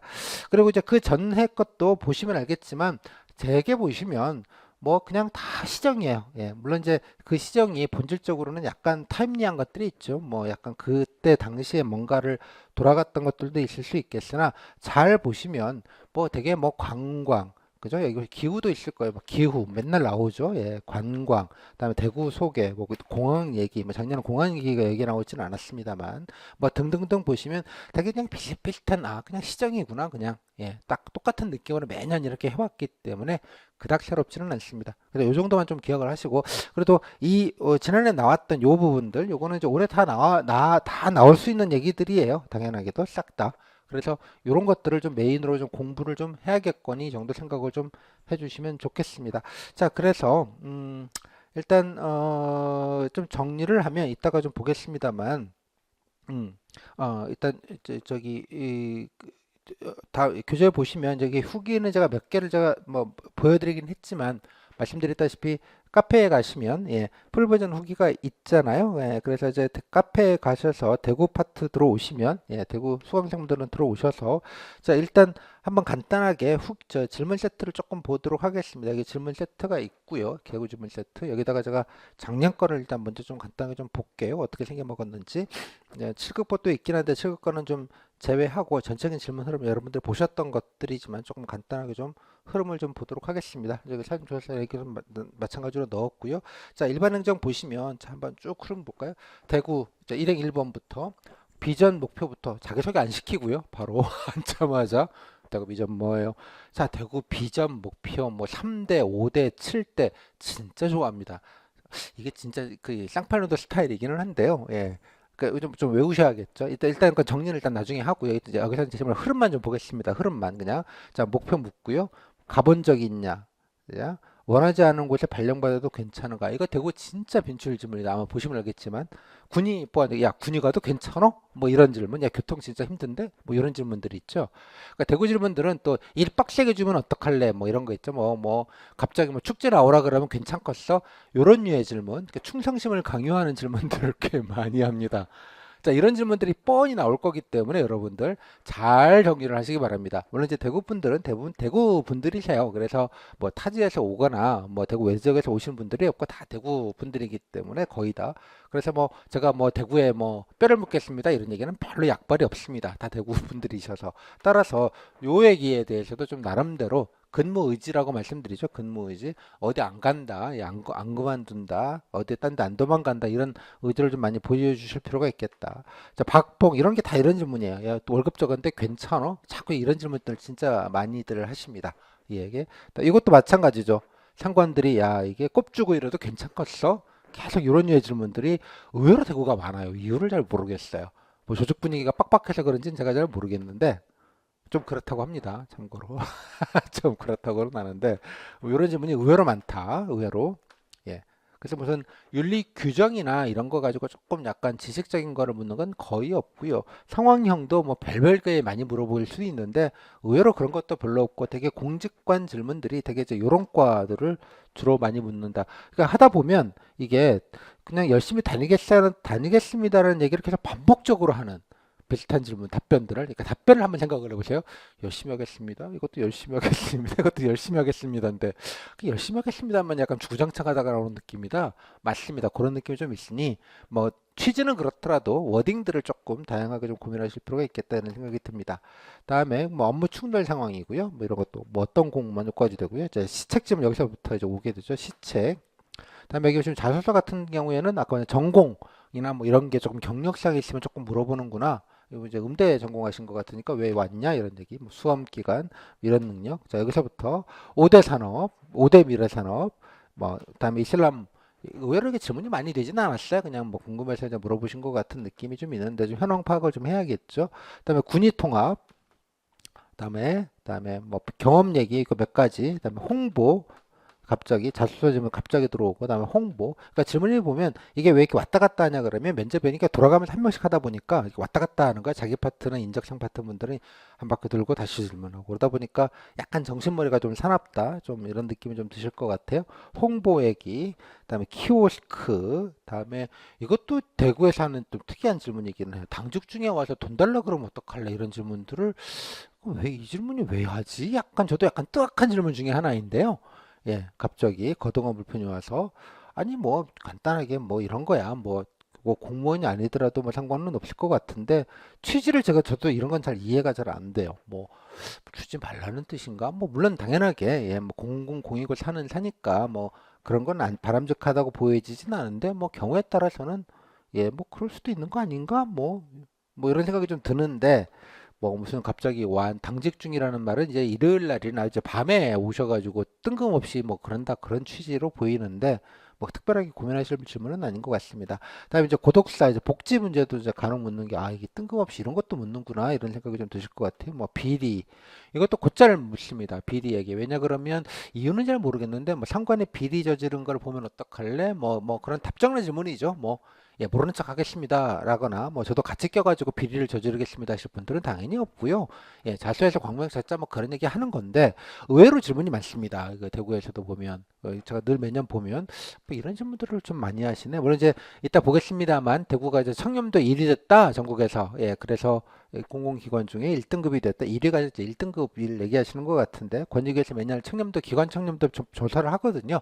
그리고 이제 그 전해 것도 보시면 알겠지만 되게 보시면 뭐 그냥 다 시정이에요. 물론 이제 그 시정이 본질적으로는 약간 타임리한 것들이 있죠. 뭐 약간 그때 당시에 뭔가를 돌아갔던 것들도 있을 수 있겠으나 잘 보시면 뭐 되게 뭐 관광 그죠? 여기 기후도 있을 거예요. 막 기후 맨날 나오죠. 예, 관광, 그다음에 대구 소개, 뭐 공항 얘기, 뭐 작년에 공항 얘기가 여기 나오지는 않았습니다만, 뭐 등등등 보시면 되게 그냥 비슷비슷한 그냥 시정이구나, 그냥 예, 딱 똑같은 느낌으로 매년 이렇게 해왔기 때문에 그닥 새롭지는 않습니다. 그래서 요 정도만 좀 기억을 하시고, 그래도 이 지난해 나왔던 요 부분들, 요거는 이제 올해 다 나올 수 있는 얘기들이에요. 당연하게도 싹 다. 그래서 이런 것들을 좀 메인으로 좀 공부를 좀 해야겠거니 정도 생각을 좀 해주시면 좋겠습니다. 자, 그래서 일단 좀 정리를 하면 이따가 좀 보겠습니다만, 일단 저기 다 교재 보시면 저기 후기는 제가 몇 개를 제가 뭐 보여드리긴 했지만 말씀드렸다시피 카페에 가시면 예, 풀 버전 후기가 있잖아요. 예, 그래서 이제 카페에 가셔서 대구 파트 들어오시면 예, 대구 수강생분들은 들어오셔서 자 일단 한번 간단하게 저 질문 세트를 조금 보도록 하겠습니다. 여기 질문 세트가 있고요. 개구 질문 세트 여기다가 제가 작년 거를 일단 먼저 좀 간단하게 좀 볼게요. 어떻게 생겨 먹었는지. 네, 7급것도 있긴 한데 7급 거는 좀 제외하고 전체적인 질문 흐름 여러분들 보셨던 것들이지만 조금 간단하게 좀 흐름을 좀 보도록 하겠습니다. 여기 사진 조사 얘기 좀 마찬가지로 넣었고요. 자, 일반 행정 보시면 자, 한번 쭉 흐름 볼까요? 대구 자, 일행 1번부터 비전 목표부터 자기소개 안 시키고요. 바로 앉자마자 대구 비전 뭐예요? 자, 대구 비전 목표 뭐 3대, 5대, 7대 진짜 좋아합니다. 이게 진짜 그 쌍팔로도 스타일이기는 한데요. 예. 그러니까 좀 외우셔야겠죠. 일단 그 정리를 일단 나중에 하고요. 이제 여기서 이제 정말 흐름만 좀 보겠습니다. 흐름만 그냥. 자, 목표 묻고요. 가본 적 있냐? 자, 원하지 않은 곳에 발령받아도 괜찮은가? 이거 대구 진짜 빈출 질문이다. 아마 보시면 알겠지만 군이 뭐, 야 군이 가도 괜찮어? 뭐 이런 질문. 야 교통 진짜 힘든데? 뭐 이런 질문들이 있죠. 그러니까 대구 질문들은 또 일 빡세게 주면 어떡할래? 뭐 이런 거 있죠. 뭐 갑자기 뭐 축제 나오라 그러면 괜찮겠어? 요런 류의 질문. 그러니까 충성심을 강요하는 질문들을 꽤 많이 합니다. 자, 이런 질문들이 뻔히 나올 거기 때문에 여러분들 잘 정리를 하시기 바랍니다. 물론 이제 대구 분들은 대부분 대구 분들이세요. 그래서 뭐 타지에서 오거나 뭐 대구 외지역에서 오시는 분들이 없고 다 대구 분들이기 때문에 거의 다. 그래서 뭐 제가 뭐 대구에 뭐 뼈를 묻겠습니다 이런 얘기는 별로 약발이 없습니다. 다 대구 분들이셔서. 따라서 요 얘기에 대해서도 좀 나름대로 근무 의지라고 말씀드리죠. 근무 의지. 어디 안 간다. 안 그만둔다. 어디 딴 데 안 도망간다. 이런 의지를 좀 많이 보여주실 필요가 있겠다. 자, 박봉 이런 게 다 이런 질문이에요. 야, 또 월급 적은데 괜찮어? 자꾸 이런 질문들 진짜 많이들 하십니다. 이 얘기. 이것도 마찬가지죠. 상관들이 야 이게 꼽주고 이래도 괜찮겠어? 계속 이런 류의 질문들이 의외로 대구가 많아요. 이유를 잘 모르겠어요. 뭐 조직 분위기가 빡빡해서 그런지는 제가 잘 모르겠는데 좀 그렇다고 합니다. 참고로 좀 그렇다고는 하는데 이런 질문이 의외로 많다. 의외로. 예. 그래서 무슨 윤리 규정이나 이런 거 가지고 조금 약간 지식적인 거를 묻는 건 거의 없고요. 상황형도 뭐 별별 게 많이 물어볼 수 있는데 의외로 그런 것도 별로 없고 되게 공직관 질문들이 되게 이제 요런 과들을 주로 많이 묻는다. 그러니까 하다 보면 이게 그냥 열심히 다니겠습니다라는 얘기를 계속 반복적으로 하는 비슷한 질문, 답변들을, 그러니까 답변을 한번 생각을 해보세요. 열심히 하겠습니다. 이것도 열심히 하겠습니다. 이것도 열심히 하겠습니다인데, 그 열심히 하겠습니다만 약간 주구장창하다가 나오는 느낌이다. 맞습니다. 그런 느낌이 좀 있으니, 뭐, 취지는 그렇더라도 워딩들을 조금 다양하게 좀 고민하실 필요가 있겠다는 생각이 듭니다. 다음에 뭐 업무 충돌 상황이고요. 뭐 이런 것도 뭐 어떤 공무원 요까지 되고요. 이제 시책 질문 여기서부터 이제 오게 되죠. 시책. 다음에 여기 보시면 자소서 같은 경우에는 아까 전공이나 뭐 이런 게 조금 경력사항이 있으면 조금 물어보는구나. 그리고 이제 음대 전공하신 것 같으니까 왜 왔냐 이런 얘기, 뭐 수험 기간 이런 능력. 자 여기서부터 5대 산업, 5대 미래 산업, 뭐 그다음에 이슬람 의외로 이게 질문이 많이 되지는 않았어요. 그냥 뭐 궁금해서 이제 물어보신 것 같은 느낌이 좀 있는데 좀 현황 파악을 좀 해야겠죠. 그다음에 군의 통합, 그다음에 뭐 경험 얘기 그 몇 가지, 그다음에 홍보. 갑자기 자소서 질문 갑자기 들어오고 그다음에 홍보 그러니까 질문을 보면 이게 왜 이렇게 왔다 갔다 하냐 그러면 면접이니까 돌아가면서 한 명씩 하다 보니까 이렇게 왔다 갔다 하는 거야 자기 파트는 인적성 파트 분들은 한 바퀴 돌고 다시 질문하고 그러다 보니까 약간 정신머리가 좀 사납다 좀 이런 느낌이 좀 드실 것 같아요 홍보 얘기 그다음에 키오스크 그다음에 이것도 대구에서 하는 좀 특이한 질문이기는 해요 당직 중에 와서 돈 달라 그러면 어떡할래 이런 질문들을 왜 이 질문이 왜 하지 약간 저도 약간 뜨악한 질문 중에 하나인데요 예, 갑자기 거동한 불편이 와서 아니 뭐 간단하게 뭐 이런 거야 뭐 뭐 공무원이 아니더라도 뭐 상관은 없을 것 같은데 취지를 저도 이런 건 잘 이해가 잘 안 돼요. 뭐 주지 말라는 뜻인가? 뭐 물론 당연하게 예, 뭐 공공공익을 사니까 뭐 그런 건 바람직하다고 보여지진 않은데 뭐 경우에 따라서는 예, 뭐 그럴 수도 있는 거 아닌가? 뭐 이런 생각이 좀 드는데 뭐 무슨 갑자기 당직 중이라는 말은 이제 일요일 날이나 이제 밤에 오셔가지고 뜬금없이 뭐 그런다 그런 취지로 보이는데 뭐 특별하게 고민하실 질문은 아닌 것 같습니다. 다음에 이제 고독사 이제 복지 문제도 이제 간혹 묻는 게 아 이게 뜬금없이 이런 것도 묻는구나 이런 생각이 좀 드실 것 같아요. 뭐 비리 이것도 곧잘 묻습니다. 비리에게 왜냐 그러면 이유는 잘 모르겠는데 뭐 상관이 비리 저지른 걸 보면 어떡할래? 뭐 그런 답정의 질문이죠. 뭐 예, 모르는 척 하겠습니다. 라거나, 뭐, 저도 같이 껴가지고 비리를 저지르겠습니다 하실 분들은 당연히 없고요. 예, 자수해서 광명자자 뭐 그런 얘기 하는 건데, 의외로 질문이 많습니다. 그 대구에서도 보면, 제가 늘 매년 보면, 뭐 이런 질문들을 좀 많이 하시네. 물론 이제 이따 보겠습니다만, 대구가 이제 청렴도 1위 됐다, 전국에서. 예, 그래서 공공기관 중에 1등급이 됐다. 1위가 이제 1등급을 얘기하시는 것 같은데, 권익위에서 매년 청렴도, 기관 청렴도 조사를 하거든요.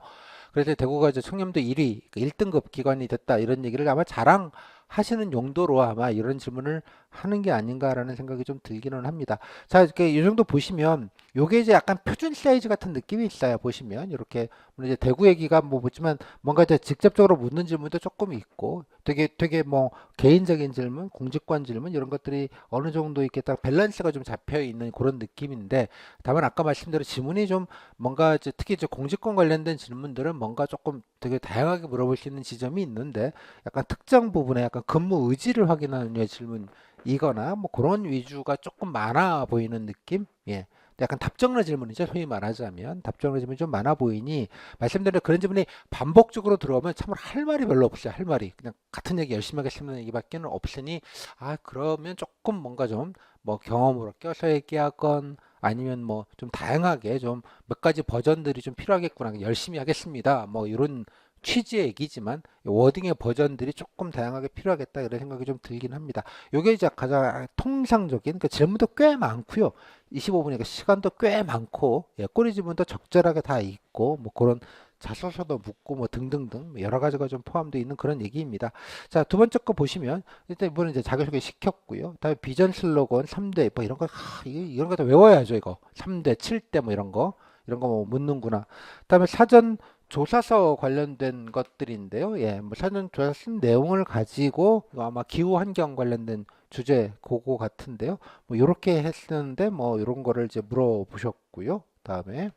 그래서 대구가 이제 청렴도 1위, 1등급 기관이 됐다 이런 얘기를 아마 자랑하시는 용도로 아마 이런 질문을 하는 게 아닌가라는 생각이 좀 들기는 합니다. 자, 이렇게 이 정도 보시면 요게 이제 약간 표준 사이즈 같은 느낌이 있어요. 보시면 이렇게 물론 이제 대구 얘기가 뭐 묻지만 뭔가 이제 직접적으로 묻는 질문도 조금 있고 되게 뭐 개인적인 질문, 공직관 질문 이런 것들이 어느 정도 이렇게 딱 밸런스가 좀 잡혀 있는 그런 느낌인데 다만 아까 말씀드린 질문이 좀 뭔가 이제 특히 이제 공직권 관련된 질문들은 뭔가 조금 되게 다양하게 물어볼 수 있는 지점이 있는데 약간 특정 부분에 약간 근무 의지를 확인하는 류의 질문이거나 뭐 그런 위주가 조금 많아 보이는 느낌? 예. 약간 답정너 질문이죠. 소위 말하자면 답정너 질문이 좀 많아 보이니 말씀드린 그런 질문이 반복적으로 들어오면 참으로 할 말이 별로 없어요. 할 말이 그냥 같은 얘기 열심히 하겠습니다 얘기밖에는 없으니 아 그러면 조금 뭔가 좀 뭐 경험으로 껴서 얘기하건 아니면 뭐 좀 다양하게 좀 몇 가지 버전들이 좀 필요하겠구나. 열심히 하겠습니다. 뭐 이런 취지의 얘기지만 워딩의 버전들이 조금 다양하게 필요하겠다 이런 생각이 좀 들긴 합니다. 요게 이제 가장 통상적인 그 질문도 꽤 많고요. 25분이니까 시간도 꽤 많고 예, 꼬리 질문도 적절하게 다 있고 뭐 그런 자소서도 묻고 뭐 등등등 여러 가지가 좀 포함되어 있는 그런 얘기입니다. 자, 두 번째 거 보시면 일단 이번에 이제 자기소개 시켰고요. 다음에 비전 슬로건 3대 뭐 이런 거 이런 거 다 외워야죠, 이거. 3대, 7대 뭐 이런 거 뭐 묻는구나. 그다음에 사전 조사서 관련된 것들인데요. 예, 뭐 사전 조사 쓴 내용을 가지고 아마 기후 환경 관련된 주제 그거 같은데요. 뭐 요렇게 했었는데 뭐 이런 거를 이제 물어보셨고요. 그다음에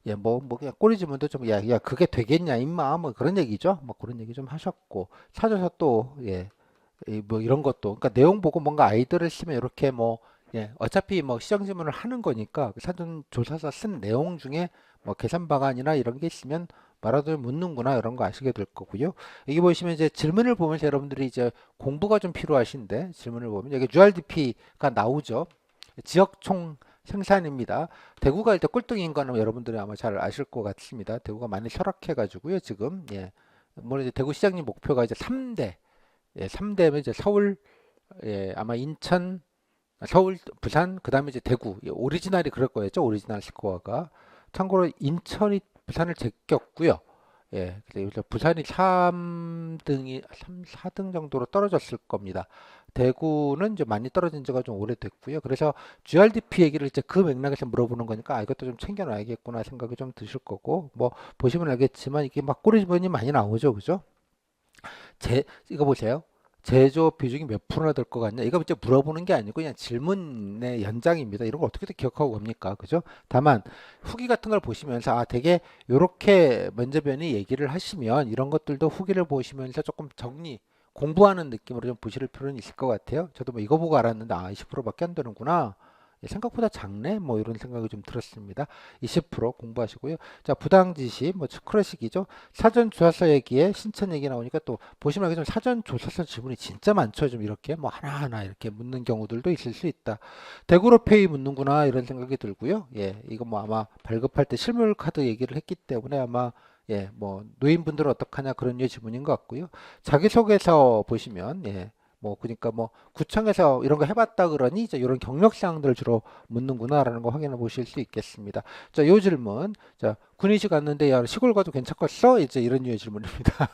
예, 뭐 그냥 꼬리지문도 좀 야 그게 되겠냐 임마 뭐 그런 얘기죠. 뭐 그런 얘기 좀 하셨고 사전서 또 예, 뭐 이런 것도 그러니까 내용 보고 뭔가 아이디어를 쓰면 이렇게 뭐 예, 어차피 뭐 시정 질문을 하는 거니까 그 사전 조사서 쓴 내용 중에 뭐 계산 방안이나 이런 게 있으면 말하도 묻는구나 이런 거 아시게 될 거고요. 여기 보시면 이제 질문을 보면서 여러분들이 이제 공부가 좀 필요하신데 질문을 보면 여기 URDP가 나오죠. 지역총 생산입니다. 대구가 일단 꼴등인 거는 여러분들이 아마 잘 아실 것 같습니다. 대구가 많이 설악해 가지고요. 지금 예. 뭐 이제 대구시장님 목표가 이제 3대 예, 3대면 이제 서울, 예, 아마 인천, 서울, 부산, 그 다음에 이제 대구. 예, 오리지널이 그럴 거였죠. 오리지널 스코어가. 참고로 인천이 부산을 제꼈고요. 예, 그래서 부산이 3등이, 3, 4등 정도로 떨어졌을 겁니다. 대구는 이제 많이 떨어진 지가 좀 오래됐고요. 그래서 GRDP 얘기를 이제 그 맥락에서 물어보는 거니까 아, 이것도 좀 챙겨놔야겠구나 생각이 좀 드실 거고, 뭐, 보시면 알겠지만 이게 막 꼬리집어니 많이 나오죠. 그죠? 이거 보세요. 제조업 비중이 몇 프로나 될 것 같냐? 이거 이제 물어보는 게 아니고 그냥 질문의 연장입니다. 이런 걸 어떻게 기억하고 갑니까? 그죠? 다만 후기 같은 걸 보시면서 아 되게 요렇게 면접위원이 얘기를 하시면 이런 것들도 후기를 보시면서 조금 정리 공부하는 느낌으로 좀 보실 필요는 있을 것 같아요. 저도 뭐 이거 보고 알았는데 아 20%밖에 안 되는구나. 예, 생각보다 작네. 뭐 이런 생각이 좀 들었습니다. 20% 공부하시고요. 자, 부당 지시 뭐 클래식이죠. 사전 조사서 얘기에 신청 얘기 나오니까 또 보시면 알겠지만 사전 조사서 지문이 진짜 많죠. 좀 이렇게 뭐 하나하나 이렇게 묻는 경우들도 있을 수 있다. 대구로페이 묻는구나 이런 생각이 들고요. 예, 이거 뭐 아마 발급할 때 실물 카드 얘기를 했기 때문에 아마 예, 뭐 노인분들은 어떡하냐 그런 류 지문인 것 같고요. 자기소개서 보시면 예, 뭐 그러니까 뭐 구청에서 이런 거 해봤다 그러니 이제 이런 경력 사항들을 주로 묻는구나라는 거 확인해 보실 수 있겠습니다. 자, 요 질문. 자, 군의식 갔는데 야 시골 가도 괜찮겠어? 이제 이런 류의 질문입니다.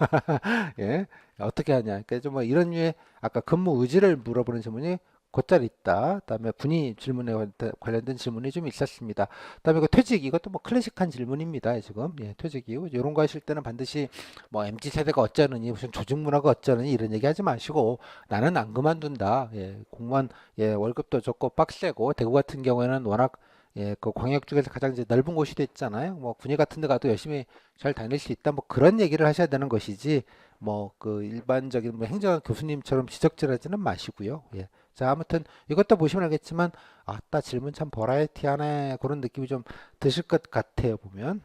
예, 어떻게 하냐. 그래서 뭐 이런 류의 아까 근무 의지를 물어보는 질문이 곧잘 있다. 그다음에 군의 질문에 관련된 질문이 좀 있었습니다. 그다음에 그 퇴직 이것도 뭐 클래식한 질문입니다. 지금 예, 퇴직 이후 이런 거 하실 때는 반드시 뭐 MZ 세대가 어쩌느니 무슨 조직 문화가 어쩌느니 이런 얘기 하지 마시고 나는 안 그만둔다. 예, 공무원 예, 월급도 좋고 빡세고 대구 같은 경우에는 워낙 예, 그 광역 쪽에서 가장 이제 넓은 곳이 됐잖아요. 뭐 군의 같은 데 가도 열심히 잘 다닐 수 있다. 뭐 그런 얘기를 하셔야 되는 것이지 뭐 그 일반적인 뭐 행정학 교수님처럼 지적질하지는 마시고요. 예. 자, 아무튼 이것도 보시면 알겠지만 아따 질문 참 버라이어티하네 그런 느낌이 좀 드실 것 같아요 보면.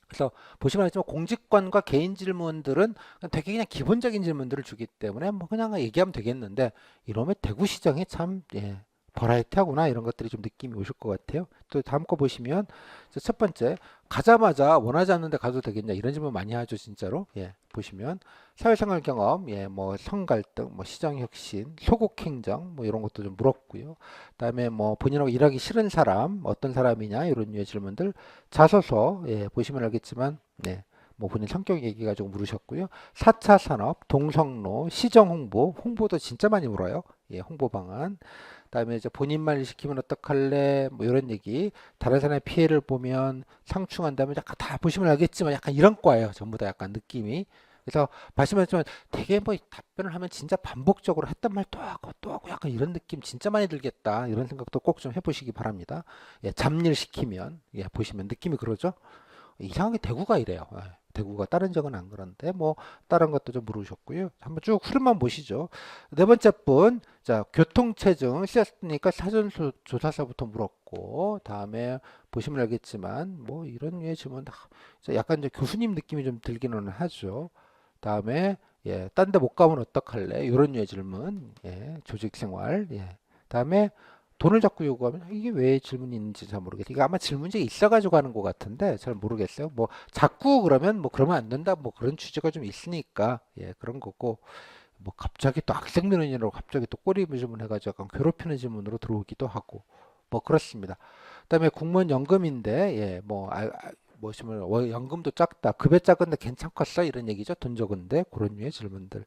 그래서 보시면 알겠지만 공직관과 개인 질문들은 되게 그냥 기본적인 질문들을 주기 때문에 뭐 그냥 얘기하면 되겠는데 이러면 대구시장이 참 예, 버라이어티하구나 이런 것들이 좀 느낌이 오실 것 같아요. 또 다음 거 보시면 첫 번째 가자마자 원하지 않는데 가도 되겠냐 이런 질문 많이 하죠 진짜로. 예, 보시면 사회생활 경험, 예, 뭐 성갈등, 뭐 시장혁신, 소국행정 뭐 이런 것도 좀 물었고요. 그다음에 뭐 본인하고 일하기 싫은 사람 어떤 사람이냐 이런 류의 질문들 자소서 예, 보시면 알겠지만 네. 뭐 본인 성격 얘기 가지고 물으셨고요. 4차 산업, 동성로, 시정 홍보, 홍보도 진짜 많이 물어요. 예, 홍보 방안. 그다음에 이제 본인만 시키면 어떡할래? 뭐 이런 얘기. 다른 사람의 피해를 보면 상충한다면 약간 다 보시면 알겠지만 약간 이런 거예요. 전부 다 약간 느낌이. 그래서 말씀하셨지만 되게 뭐 답변을 하면 진짜 반복적으로 했던 말 또 하고 약간 이런 느낌 진짜 많이 들겠다. 이런 생각도 꼭 좀 해보시기 바랍니다. 예, 잡일 시키면 예, 보시면 느낌이 그러죠. 이상하게 대구가 이래요. 예, 대구가 다른 적은 안 그런데 뭐 다른 것도 좀 물으셨고요. 한번 쭉 흐름만 보시죠. 네 번째 분, 자 교통체증 쓰였으니까 사전조사서부터 물었고 다음에 보시면 알겠지만 뭐 이런 류의 질문 약간 이제 교수님 느낌이 좀 들기는 하죠. 다음에 예, 딴 데 못 가면 어떡할래? 이런 류의 질문. 예, 조직생활. 예. 다음에 돈을 자꾸 요구하면 이게 왜 질문이 있는지 잘 모르겠어요. 이거 아마 질문지가 있어가지고 하는 것 같은데 잘 모르겠어요. 뭐 자꾸 그러면 뭐 그러면 안 된다 뭐 그런 취지가 좀 있으니까 예 그런 거고 뭐 갑자기 또 학생 민원이라고 갑자기 또 꼬리 질문 해가지고 약간 괴롭히는 질문으로 들어오기도 하고 뭐 그렇습니다. 그다음에 공무원 연금인데 뭐시면 연금도 작다 급여 작은데 괜찮겠어 이런 얘기죠. 돈 적은데 그런 류의 질문들.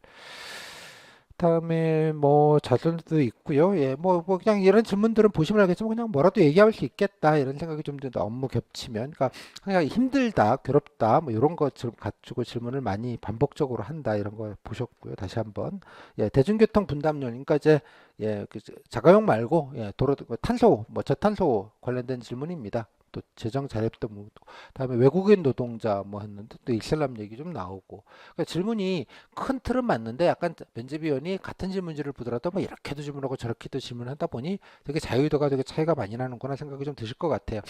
다음에 뭐 자전도 있고요. 예, 뭐 그냥 이런 질문들은 보시면 알겠지만 그냥 뭐라도 얘기할 수 있겠다 이런 생각이 좀 든다. 업무 겹치면, 그러니까 그냥 힘들다, 괴롭다, 뭐 이런 것 가지고 질문을 많이 반복적으로 한다 이런 거 보셨고요. 다시 한번 예, 대중교통 분담료, 그러니까 이제 예, 그 자가용 말고 예, 도로 탄소, 뭐 저탄소 관련된 질문입니다. 또 재정 자립도 묻고 다음에 외국인 노동자 뭐 했는데 또 이슬람 얘기 좀 나오고 그러니까 질문이 큰 틀은 맞는데 약간 면접위원이 같은 질문지를 보더라도 뭐 이렇게도 질문하고 저렇게도 질문하다 보니 되게 자유도가 되게 차이가 많이 나는구나 생각이 좀 드실 것 같아요.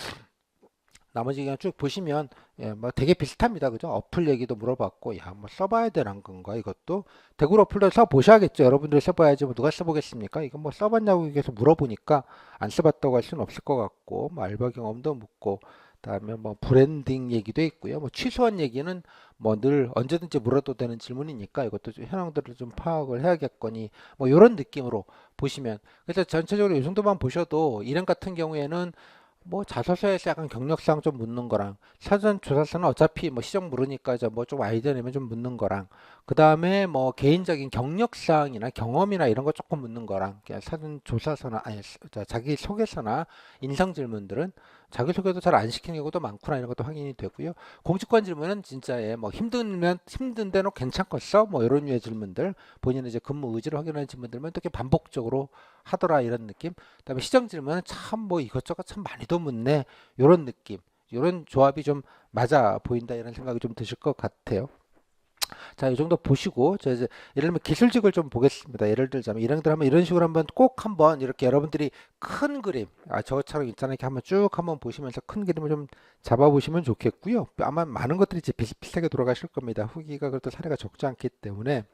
나머지 그냥 쭉 보시면 예, 뭐 되게 비슷합니다. 그죠? 어플 얘기도 물어봤고 야, 뭐 써봐야 되는 건가 이것도 대구 어플도 써보셔야겠죠. 여러분들이 써봐야지 뭐 누가 써보겠습니까? 이거 뭐 써봤냐고 계속 물어보니까 안 써봤다고 할 수는 없을 것 같고 뭐 알바 경험도 묻고 그다음에 뭐 브랜딩 얘기도 있고요. 뭐 취소한 얘기는 뭐 늘 언제든지 물어도 되는 질문이니까 이것도 좀 현황들을 좀 파악을 해야겠거니 뭐 이런 느낌으로 보시면 그래서 전체적으로 이 정도만 보셔도 일행 같은 경우에는 뭐 자소서에서 약간 경력사항 좀 묻는 거랑 사전 조사서는 어차피 뭐 시정 물으니까 이제 뭐 좀 아이디어 내면 좀 묻는 거랑 그 다음에 뭐 개인적인 경력사항이나 경험이나 이런 거 조금 묻는 거랑 그냥 사전 조사서나 아니 자기 소개서나 인상 질문들은 자기 소개도 잘 안 시키는 경우도 많구나 이런 것도 확인이 되고요. 공직관 질문은 진짜 뭐 힘들면 힘든데도 괜찮겠어 뭐 이런 류의 질문들 본인의 이제 근무 의지를 확인하는 질문들만 되게 반복적으로 하더라 이런 느낌. 그다음에 시정 질문은 참 뭐 이것저것 참 많이도 묻네. 요런 느낌. 요런 조합이 좀 맞아 보인다 이런 생각이 좀 드실 것 같아요. 자, 이 정도 보시고 저 이제 예를 들면 기술직을 좀 보겠습니다. 예를 들자면 일행들 하면 이런 식으로 한번 꼭 한번 이렇게 여러분들이 큰 그림, 저처럼 있잖아요. 이렇게 한번 쭉 한번 보시면서 큰 그림을 좀 잡아보시면 좋겠고요. 아마 많은 것들이 이제 비슷비슷하게 돌아가실 겁니다. 후기가 그래도 사례가 적지 않기 때문에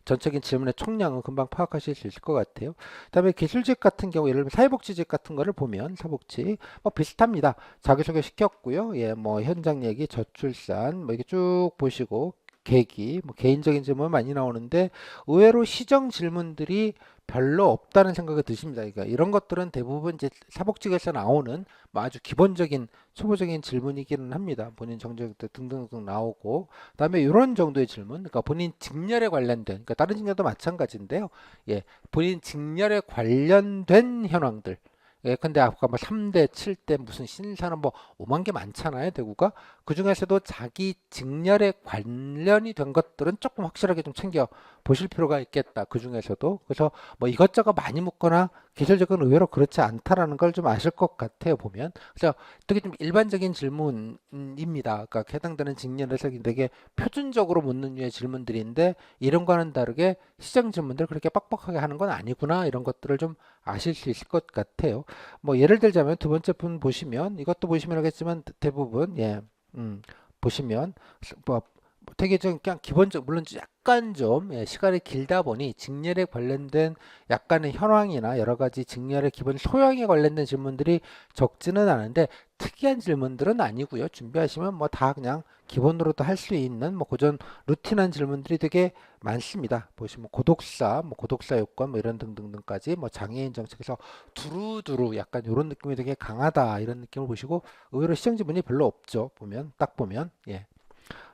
전적인 질문의 총량은 금방 파악하실 수 있을 것 같아요. 그다음에 기술직 같은 경우 예를 들면 사회복지직 같은 거를 보면 사복지 뭐 비슷합니다. 자기소개 시켰고요. 예, 뭐 현장 얘기, 저출산 뭐 이렇게 쭉 보시고 계기, 뭐 개인적인 질문 많이 나오는데 의외로 시정 질문들이 별로 없다는 생각이 드십니다. 그러니까 이런 것들은 대부분 이제 사복직에서 나오는 뭐 아주 기본적인 초보적인 질문이기는 합니다. 본인 정책 등등등 나오고 그다음에 이런 정도의 질문, 그러니까 본인 직렬에 관련된, 그러니까 다른 직렬도 마찬가지인데요. 예, 본인 직렬에 관련된 현황들. 예, 근데 아까 뭐 3대, 7대 무슨 신사는 뭐 5만 개 많잖아요, 대구가. 그 중에서도 자기 직렬에 관련이 된 것들은 조금 확실하게 좀 챙겨 보실 필요가 있겠다. 그 중에서도. 그래서 뭐 이것저것 많이 묻거나 기술적으로 의외로 그렇지 않다라는 걸 좀 아실 것 같아요, 보면. 그래서 되게 좀 일반적인 질문입니다. 그러니까 해당되는 직렬에서 되게 표준적으로 묻는 류의 질문들인데 이런 거와는 다르게 시정 질문들 그렇게 빡빡하게 하는 건 아니구나. 이런 것들을 좀 아실 수 있을 것 같아요. 뭐 예를 들자면 두 번째 분 보시면 이것도 보시면 알겠지만 대부분 보시면 뭐 되게 좀 그냥 기본적 물론 약간 좀 시간이 길다 보니 직렬에 관련된 약간의 현황이나 여러 가지 직렬의 기본 소양에 관련된 질문들이 적지는 않은데 특이한 질문들은 아니고요. 준비하시면 뭐 다 그냥 기본으로도 할 수 있는 뭐 고전 루틴한 질문들이 되게 많습니다. 보시면 고독사, 뭐 고독사 요건 뭐 이런 등등등까지 뭐 장애인 정책에서 두루두루 약간 이런 느낌이 되게 강하다 이런 느낌을 보시고 의외로 시정 지문이 별로 없죠. 보면 딱 보면 예.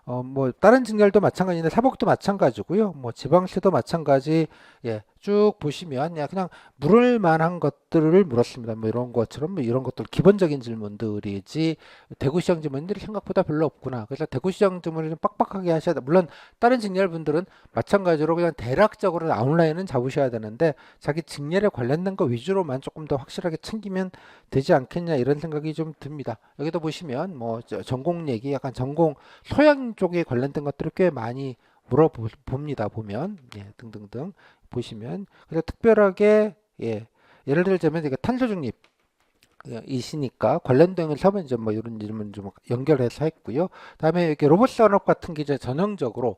뭐 다른 직렬도 마찬가지인데 사복도 마찬가지고요. 뭐 지방시도 마찬가지. 예, 쭉 보시면 그냥 물을 만한 것들을 물었습니다. 뭐 이런 것처럼 뭐 이런 것들 기본적인 질문들이지 대구시장 질문들이 생각보다 별로 없구나. 그래서 대구시장 질문을 좀 빡빡하게 하셔야 돼. 물론 다른 직렬 분들은 마찬가지로 그냥 대략적으로 아웃라인은 잡으셔야 되는데 자기 직렬에 관련된 거 위주로만 조금 더 확실하게 챙기면 되지 않겠냐 이런 생각이 좀 듭니다. 여기도 보시면 뭐 전공 얘기 약간 전공 소양 쪽에 관련된 것들을 꽤 많이 물어봅니다. 보면 예, 등등등 보시면 그래서 특별하게 예, 예를 들자면 이게 탄소 중립 이시니까 관련된 서면점 뭐 이런 질문 좀 연결해서 했고요. 다음에 이렇게 로봇 산업 같은 게 이제 전형적으로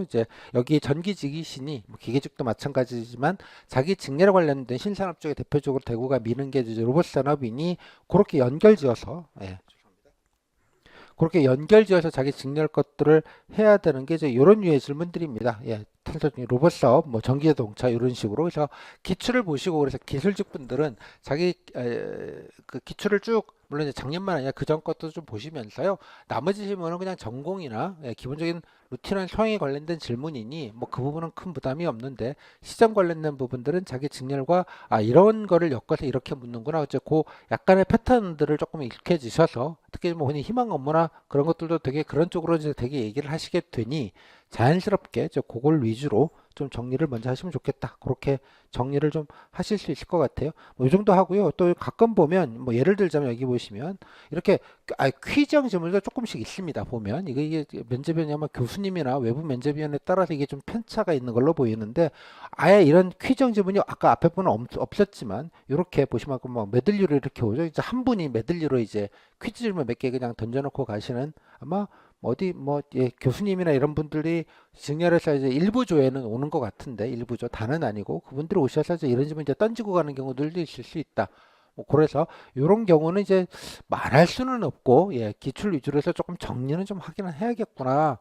이제 여기 전기지기신이 뭐 기계직도 마찬가지지만 자기 직렬에 관련된 신산업 쪽에 대표적으로 대구가 미는 게 이제 로봇 산업이니 그렇게 연결지어서 예, 그렇게 연결지어서 자기 직렬 것들을 해야 되는 게 이제 이런 류의 질문들입니다. 예, 탄소 중립, 로봇 사업, 뭐 전기자동차 이런 식으로. 그래서 기출을 보시고 그래서 기술직 분들은 자기 그 기출을 쭉 물론 이제 작년만 아니라 그전 것도 좀 보시면서요. 나머지 질문은 그냥 전공이나 예, 기본적인 루틴한 소양에 관련된 질문이니 뭐 그 부분은 큰 부담이 없는데 시장 관련된 부분들은 자기 직렬과 이런 거를 엮어서 이렇게 묻는구나. 어째 그 약간의 패턴들을 조금 익숙해지셔서 특히 뭐 흔히 희망 업무나 그런 것들도 되게 그런 쪽으로 이제 되게 얘기를 하시게 되니 자연스럽게 그걸 위주로 좀 정리를 먼저 하시면 좋겠다. 그렇게 정리를 좀 하실 수 있을 것 같아요. 뭐 이 정도 하고요. 또 가끔 보면 뭐 예를 들자면 여기 보시면 이렇게 퀴즈형 질문도 조금씩 있습니다. 보면 이게 면접위원이 아마 교수님이나 외부 면접위원에 따라서 이게 좀 편차가 있는 걸로 보이는데 아예 이런 퀴즈형 질문이 아까 앞에 분은 없었지만 이렇게 보시면 뭐 메들리로 이렇게 오죠. 이제 한 분이 메들리로 이제 퀴즈 질문 몇 개 그냥 던져놓고 가시는 아마 어디 뭐 교수님이나 이런 분들이 직렬해서 이제 일부 조에는 오는 것 같은데 일부 조 다는 아니고 그분들이 오셔서 이제 이런 질문 이제 던지고 가는 경우들도 있을 수 있다. 뭐 그래서 이런 경우는 이제 말할 수는 없고 기출 위주로 해서 조금 정리는 좀 하기는 해야겠구나.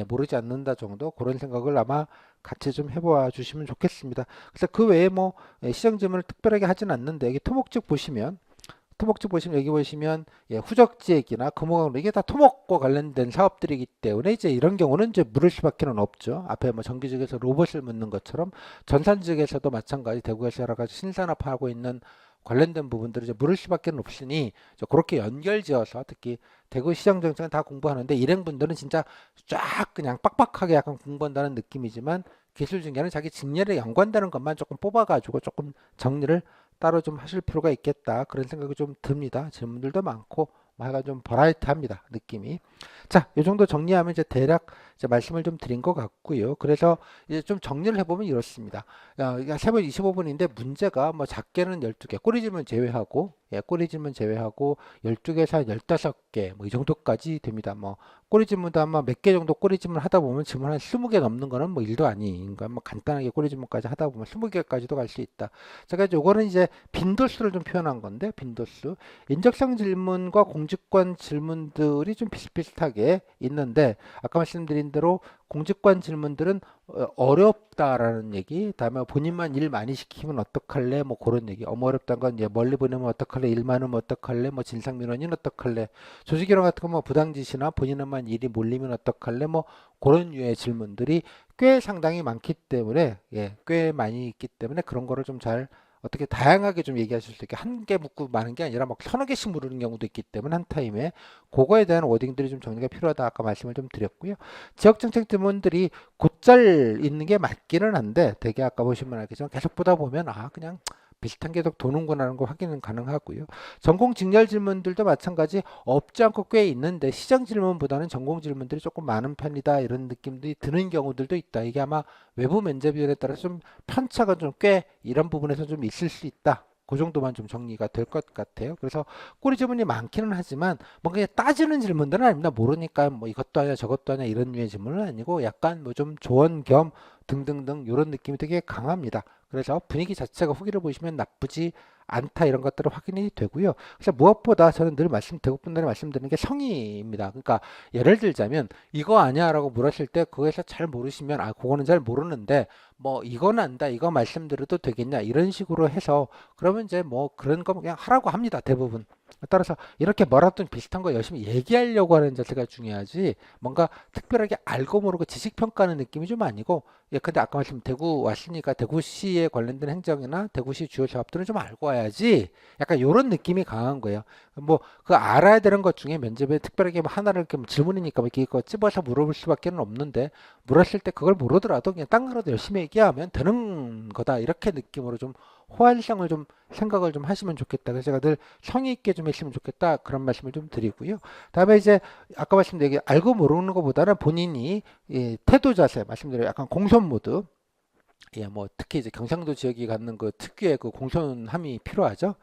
모르지 않는다 정도 그런 생각을 아마 같이 좀 해보아 주시면 좋겠습니다. 그래서 그 외에 뭐 시정 질문을 특별하게 하진 않는데 여기 토목직 보시면 여기 보시면 후적지액이나 금호강로 이게 다 토목과 관련된 사업들이기 때문에 이제 이런 경우는 이제 물을 수밖에는 없죠. 앞에 뭐 전기직에서 로봇을 묻는 것처럼 전산직에서도 마찬가지 대구에서 여러 가지 신산업하고 있는 관련된 부분들을 이제 물을 수밖에 없으니 그렇게 연결지어서 특히 대구 시장 정책은 다 공부하는데 일행분들은 진짜 쫙 그냥 빡빡하게 약간 공부한다는 느낌이지만 기술 중에는 자기 직렬에 연관되는 것만 조금 뽑아가지고 조금 정리를 따로 좀 하실 필요가 있겠다 그런 생각이 좀 듭니다. 질문들도 많고 약간 좀 버라이트합니다 느낌이. 자, 이 정도 정리하면 이제 대략 이제 말씀을 좀 드린 것 같고요. 그래서 이제 좀 정리를 해보면 이렇습니다. 세번 25분인데 문제가 뭐 작게는 12개, 꼬리질문 제외하고 꼬리질문 제외하고 12개에서 한 15개 뭐 이 정도까지 됩니다. 뭐 꼬리질문도 아마 몇 개 정도 꼬리질문 하다 보면 질문 한 20개 넘는 거는 뭐 일도 아닌 거야. 뭐 간단하게 꼬리질문까지 하다 보면 20개까지도 갈 수 있다. 제가 요거는 이제 빈도수를 좀 표현한 건데 빈도수 인적성 질문과 공직관 질문들이 좀 비슷비슷하게 있는데 아까 말씀드린 대로 공직관 질문들은 어렵다라는 얘기, 다음에 본인만 일 많이 시키면 어떡할래, 뭐 그런 얘기. 어렵다는 건 멀리 보내면 어떡할래, 일 많으면 어떡할래, 뭐 진상민원인 어떡할래, 조직이론 같은 거 뭐 부당짓이나 본인만 일이 몰리면 어떡할래, 뭐 그런 류의 질문들이 꽤 상당히 많기 때문에 꽤 많이 있기 때문에 그런 거를 좀 잘 어떻게 다양하게 좀 얘기하실 수 있게 한 개 묻고 많은 게 아니라 막 서너 개씩 물으는 경우도 있기 때문에 한 타임에 그거에 대한 워딩들이 좀 정리가 필요하다 아까 말씀을 좀 드렸고요. 지역정책 질문들이 곧잘 있는 게 맞기는 한데 되게 아까 보시면 알겠지만 계속 보다 보면 그냥 비슷한 게 계속 도는구나 하는 거 확인은 가능하고요. 전공 직렬 질문들도 마찬가지 없지 않고 꽤 있는데 시장 질문보다는 전공 질문들이 조금 많은 편이다 이런 느낌들이 드는 경우들도 있다. 이게 아마 외부 면접위원에 따라서 좀 편차가 좀 꽤 이런 부분에서 좀 있을 수 있다. 그 정도만 좀 정리가 될 것 같아요. 그래서 꼬리 질문이 많기는 하지만 뭔가 따지는 질문들은 아닙니다. 모르니까 뭐 이것도 아니야 저것도 아니야 이런 류의 질문은 아니고 약간 뭐 좀 조언 겸 등등등 이런 느낌이 되게 강합니다. 그래서 분위기 자체가 후기를 보시면 나쁘지 않다 이런 것들은 확인이 되고요. 그래서 무엇보다 저는 늘 대부분들이 말씀드리는 게 성의입니다. 그러니까 예를 들자면 이거 아니야라고 물었을 때 그거에서 잘 모르시면 그거는 잘 모르는데 뭐 이건 안다 이거 말씀드려도 되겠냐 이런 식으로 해서 그러면 이제 뭐 그런 거 그냥 하라고 합니다. 대부분. 따라서 이렇게 뭐라도 비슷한 거 열심히 얘기하려고 하는 자세가 중요하지 뭔가 특별하게 알고 모르고 지식 평가하는 느낌이 좀 아니고 근데 아까 말씀 대구 왔으니까 대구시에 관련된 행정이나 대구시 주요 사업들은 좀 알고 와야지 약간 이런 느낌이 강한 거예요. 뭐 그 알아야 되는 것 중에 면접에 특별하게 뭐 하나를 이렇게 질문이니까 뭐 이렇게 이거 찝어서 물어볼 수밖에 없는데 물었을 때 그걸 모르더라도 그냥 딴 거라도 열심히 얘기하면 되는 거다 이렇게 느낌으로 좀 호환성을 좀 생각을 좀 하시면 좋겠다. 그래서 제가 늘 성의 있게 좀 했으면 좋겠다 그런 말씀을 좀 드리고요. 다음에 이제 아까 말씀드린 알고 모르는 것보다는 본인이 태도 자세 말씀드린 약간 공손 모드 뭐 특히 이제 경상도 지역이 갖는 그 특유의 그 공손함이 필요하죠.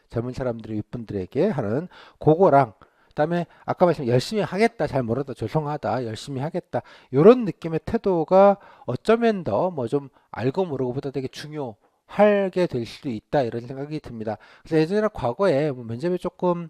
젊은 사람들이 윗분들에게 하는 그거랑 그다음에 아까 말씀 열심히 하겠다 잘 모르다 죄송하다 열심히 하겠다 이런 느낌의 태도가 어쩌면 더 뭐 좀 알고 모르고보다 되게 중요하게 될 수도 있다 이런 생각이 듭니다. 그래서 예전에 과거에 뭐 면접에 조금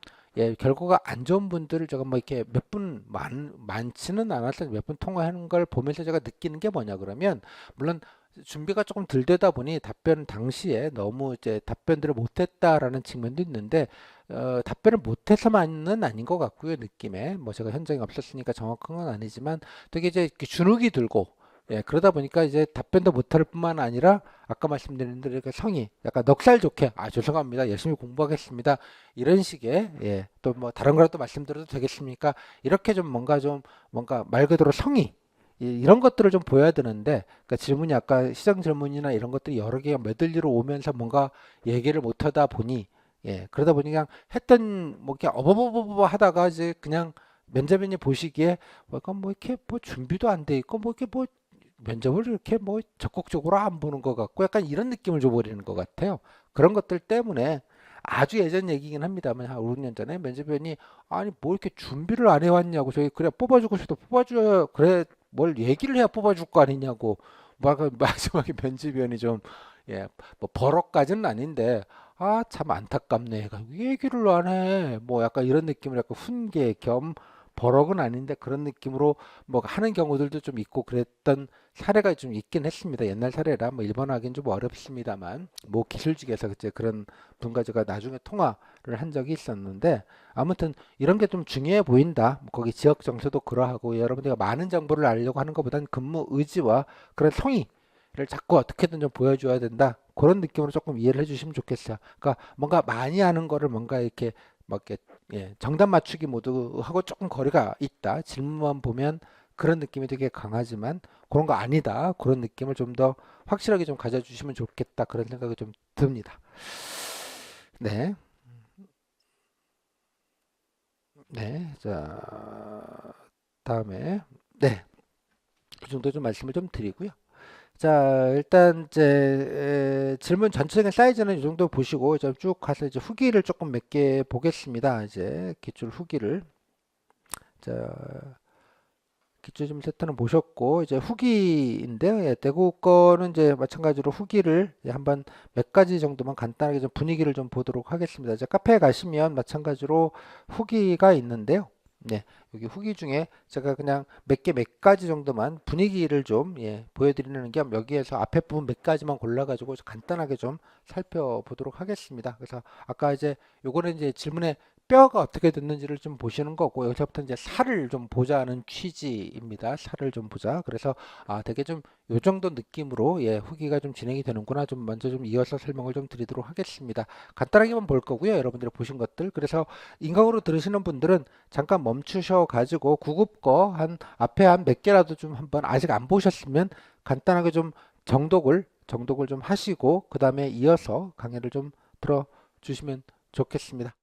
결과가 안 좋은 분들을 제가 뭐 이렇게 몇 분 많지는 않았어요. 몇 분 통화하는 걸 보면서 제가 느끼는 게 뭐냐 그러면 물론 준비가 조금 덜 되다 보니 답변 당시에 너무 이제 답변들을 못했다라는 측면도 있는데 답변을 못해서만은 아닌 것 같고요 느낌에 뭐 제가 현장에 없었으니까 정확한 건 아니지만 되게 이제 이렇게 주눅이 들고 그러다 보니까 이제 답변도 못할 뿐만 아니라 아까 말씀드린 대로 이렇게 성의 약간 넉살 좋게 죄송합니다 열심히 공부하겠습니다 이런 식의 또 뭐 다른 거라도 말씀드려도 되겠습니까 이렇게 좀 뭔가 말 그대로 성의 이런 것들을 좀 보여야 되는데 그러니까 질문이 아까 시장 질문이나 이런 것들이 여러 개가 메들리로 오면서 뭔가 얘기를 못 하다 보니 그러다 보니 그냥 했던 뭐 이렇게 어버버버버 하다가 이제 그냥 면접인이 보시기에 뭐 이렇게 뭐 준비도 안 돼 있고 뭐 이렇게 뭐 면접을 이렇게 뭐 적극적으로 안 보는 것 같고 약간 이런 느낌을 줘버리는 것 같아요. 그런 것들 때문에 아주 예전 얘기긴 합니다만 한 5, 6년 전에 면접위원이 아니 뭐 이렇게 준비를 안 해왔냐고 저희 그래 뽑아주고 싶다 뽑아줘야 그래 뭘 얘기를 해야 뽑아줄 거 아니냐고 막 마지막에 면접위원이 좀 뭐 버럭까지는 아닌데 참 안타깝네 얘기를 안 해 뭐 약간 이런 느낌을 약간 훈계 겸 버럭은 아닌데 그런 느낌으로 뭐 하는 경우들도 좀 있고 그랬던 사례가 좀 있긴 했습니다. 옛날 사례라 뭐 일본하기는 좀 어렵습니다만 뭐 기술직에서 그때 그런 분과 제가 나중에 통화를 한 적이 있었는데 아무튼 이런 게 좀 중요해 보인다. 뭐 거기 지역 정서도 그러하고 여러분들이 많은 정보를 알려고 하는 것보다는 근무 의지와 그런 성의를 자꾸 어떻게든 좀 보여줘야 된다. 그런 느낌으로 조금 이해를 해주시면 좋겠어요. 그러니까 뭔가 많이 하는 거를 뭔가 이렇게 막 이렇게 정답 맞추기 모두하고 조금 거리가 있다. 질문만 보면 그런 느낌이 되게 강하지만 그런 거 아니다. 그런 느낌을 좀 더 확실하게 좀 가져주시면 좋겠다. 그런 생각이 좀 듭니다. 네. 네. 자, 다음에 네. 이 정도 좀 말씀을 좀 드리고요. 자, 일단 이제 질문 전체적인 사이즈는 이 정도 보시고 쭉 가서 이제 후기를 조금 몇 개 보겠습니다. 이제 기출 후기를. 자, 기초지문 세트는 보셨고 이제 후기인데요. 예, 대구 거는 이제 마찬가지로 후기를 한번 몇 가지 정도만 간단하게 좀 분위기를 좀 보도록 하겠습니다. 이제 카페에 가시면 마찬가지로 후기가 있는데요. 네, 여기 후기 중에 제가 그냥 몇 가지 정도만 분위기를 좀 보여드리는 겸 여기에서 앞에 부분 몇 가지만 골라가지고 간단하게 좀 살펴보도록 하겠습니다. 그래서 아까 이제 요거는 이제 질문에 뼈가 어떻게 됐는지를 좀 보시는 거고 여기서부터 이제 살을 좀 보자는 취지입니다. 살을 좀 보자. 그래서 되게 좀 요 정도 느낌으로 후기가 좀 진행이 되는구나. 좀 먼저 좀 이어서 설명을 좀 드리도록 하겠습니다. 간단하게만 볼 거고요. 여러분들이 보신 것들. 그래서 인강으로 들으시는 분들은 잠깐 멈추셔 가지고 구급 거 한 앞에 한 몇 개라도 좀 한번 아직 안 보셨으면 간단하게 좀 정독을 좀 하시고 그다음에 이어서 강의를 좀 들어 주시면 좋겠습니다.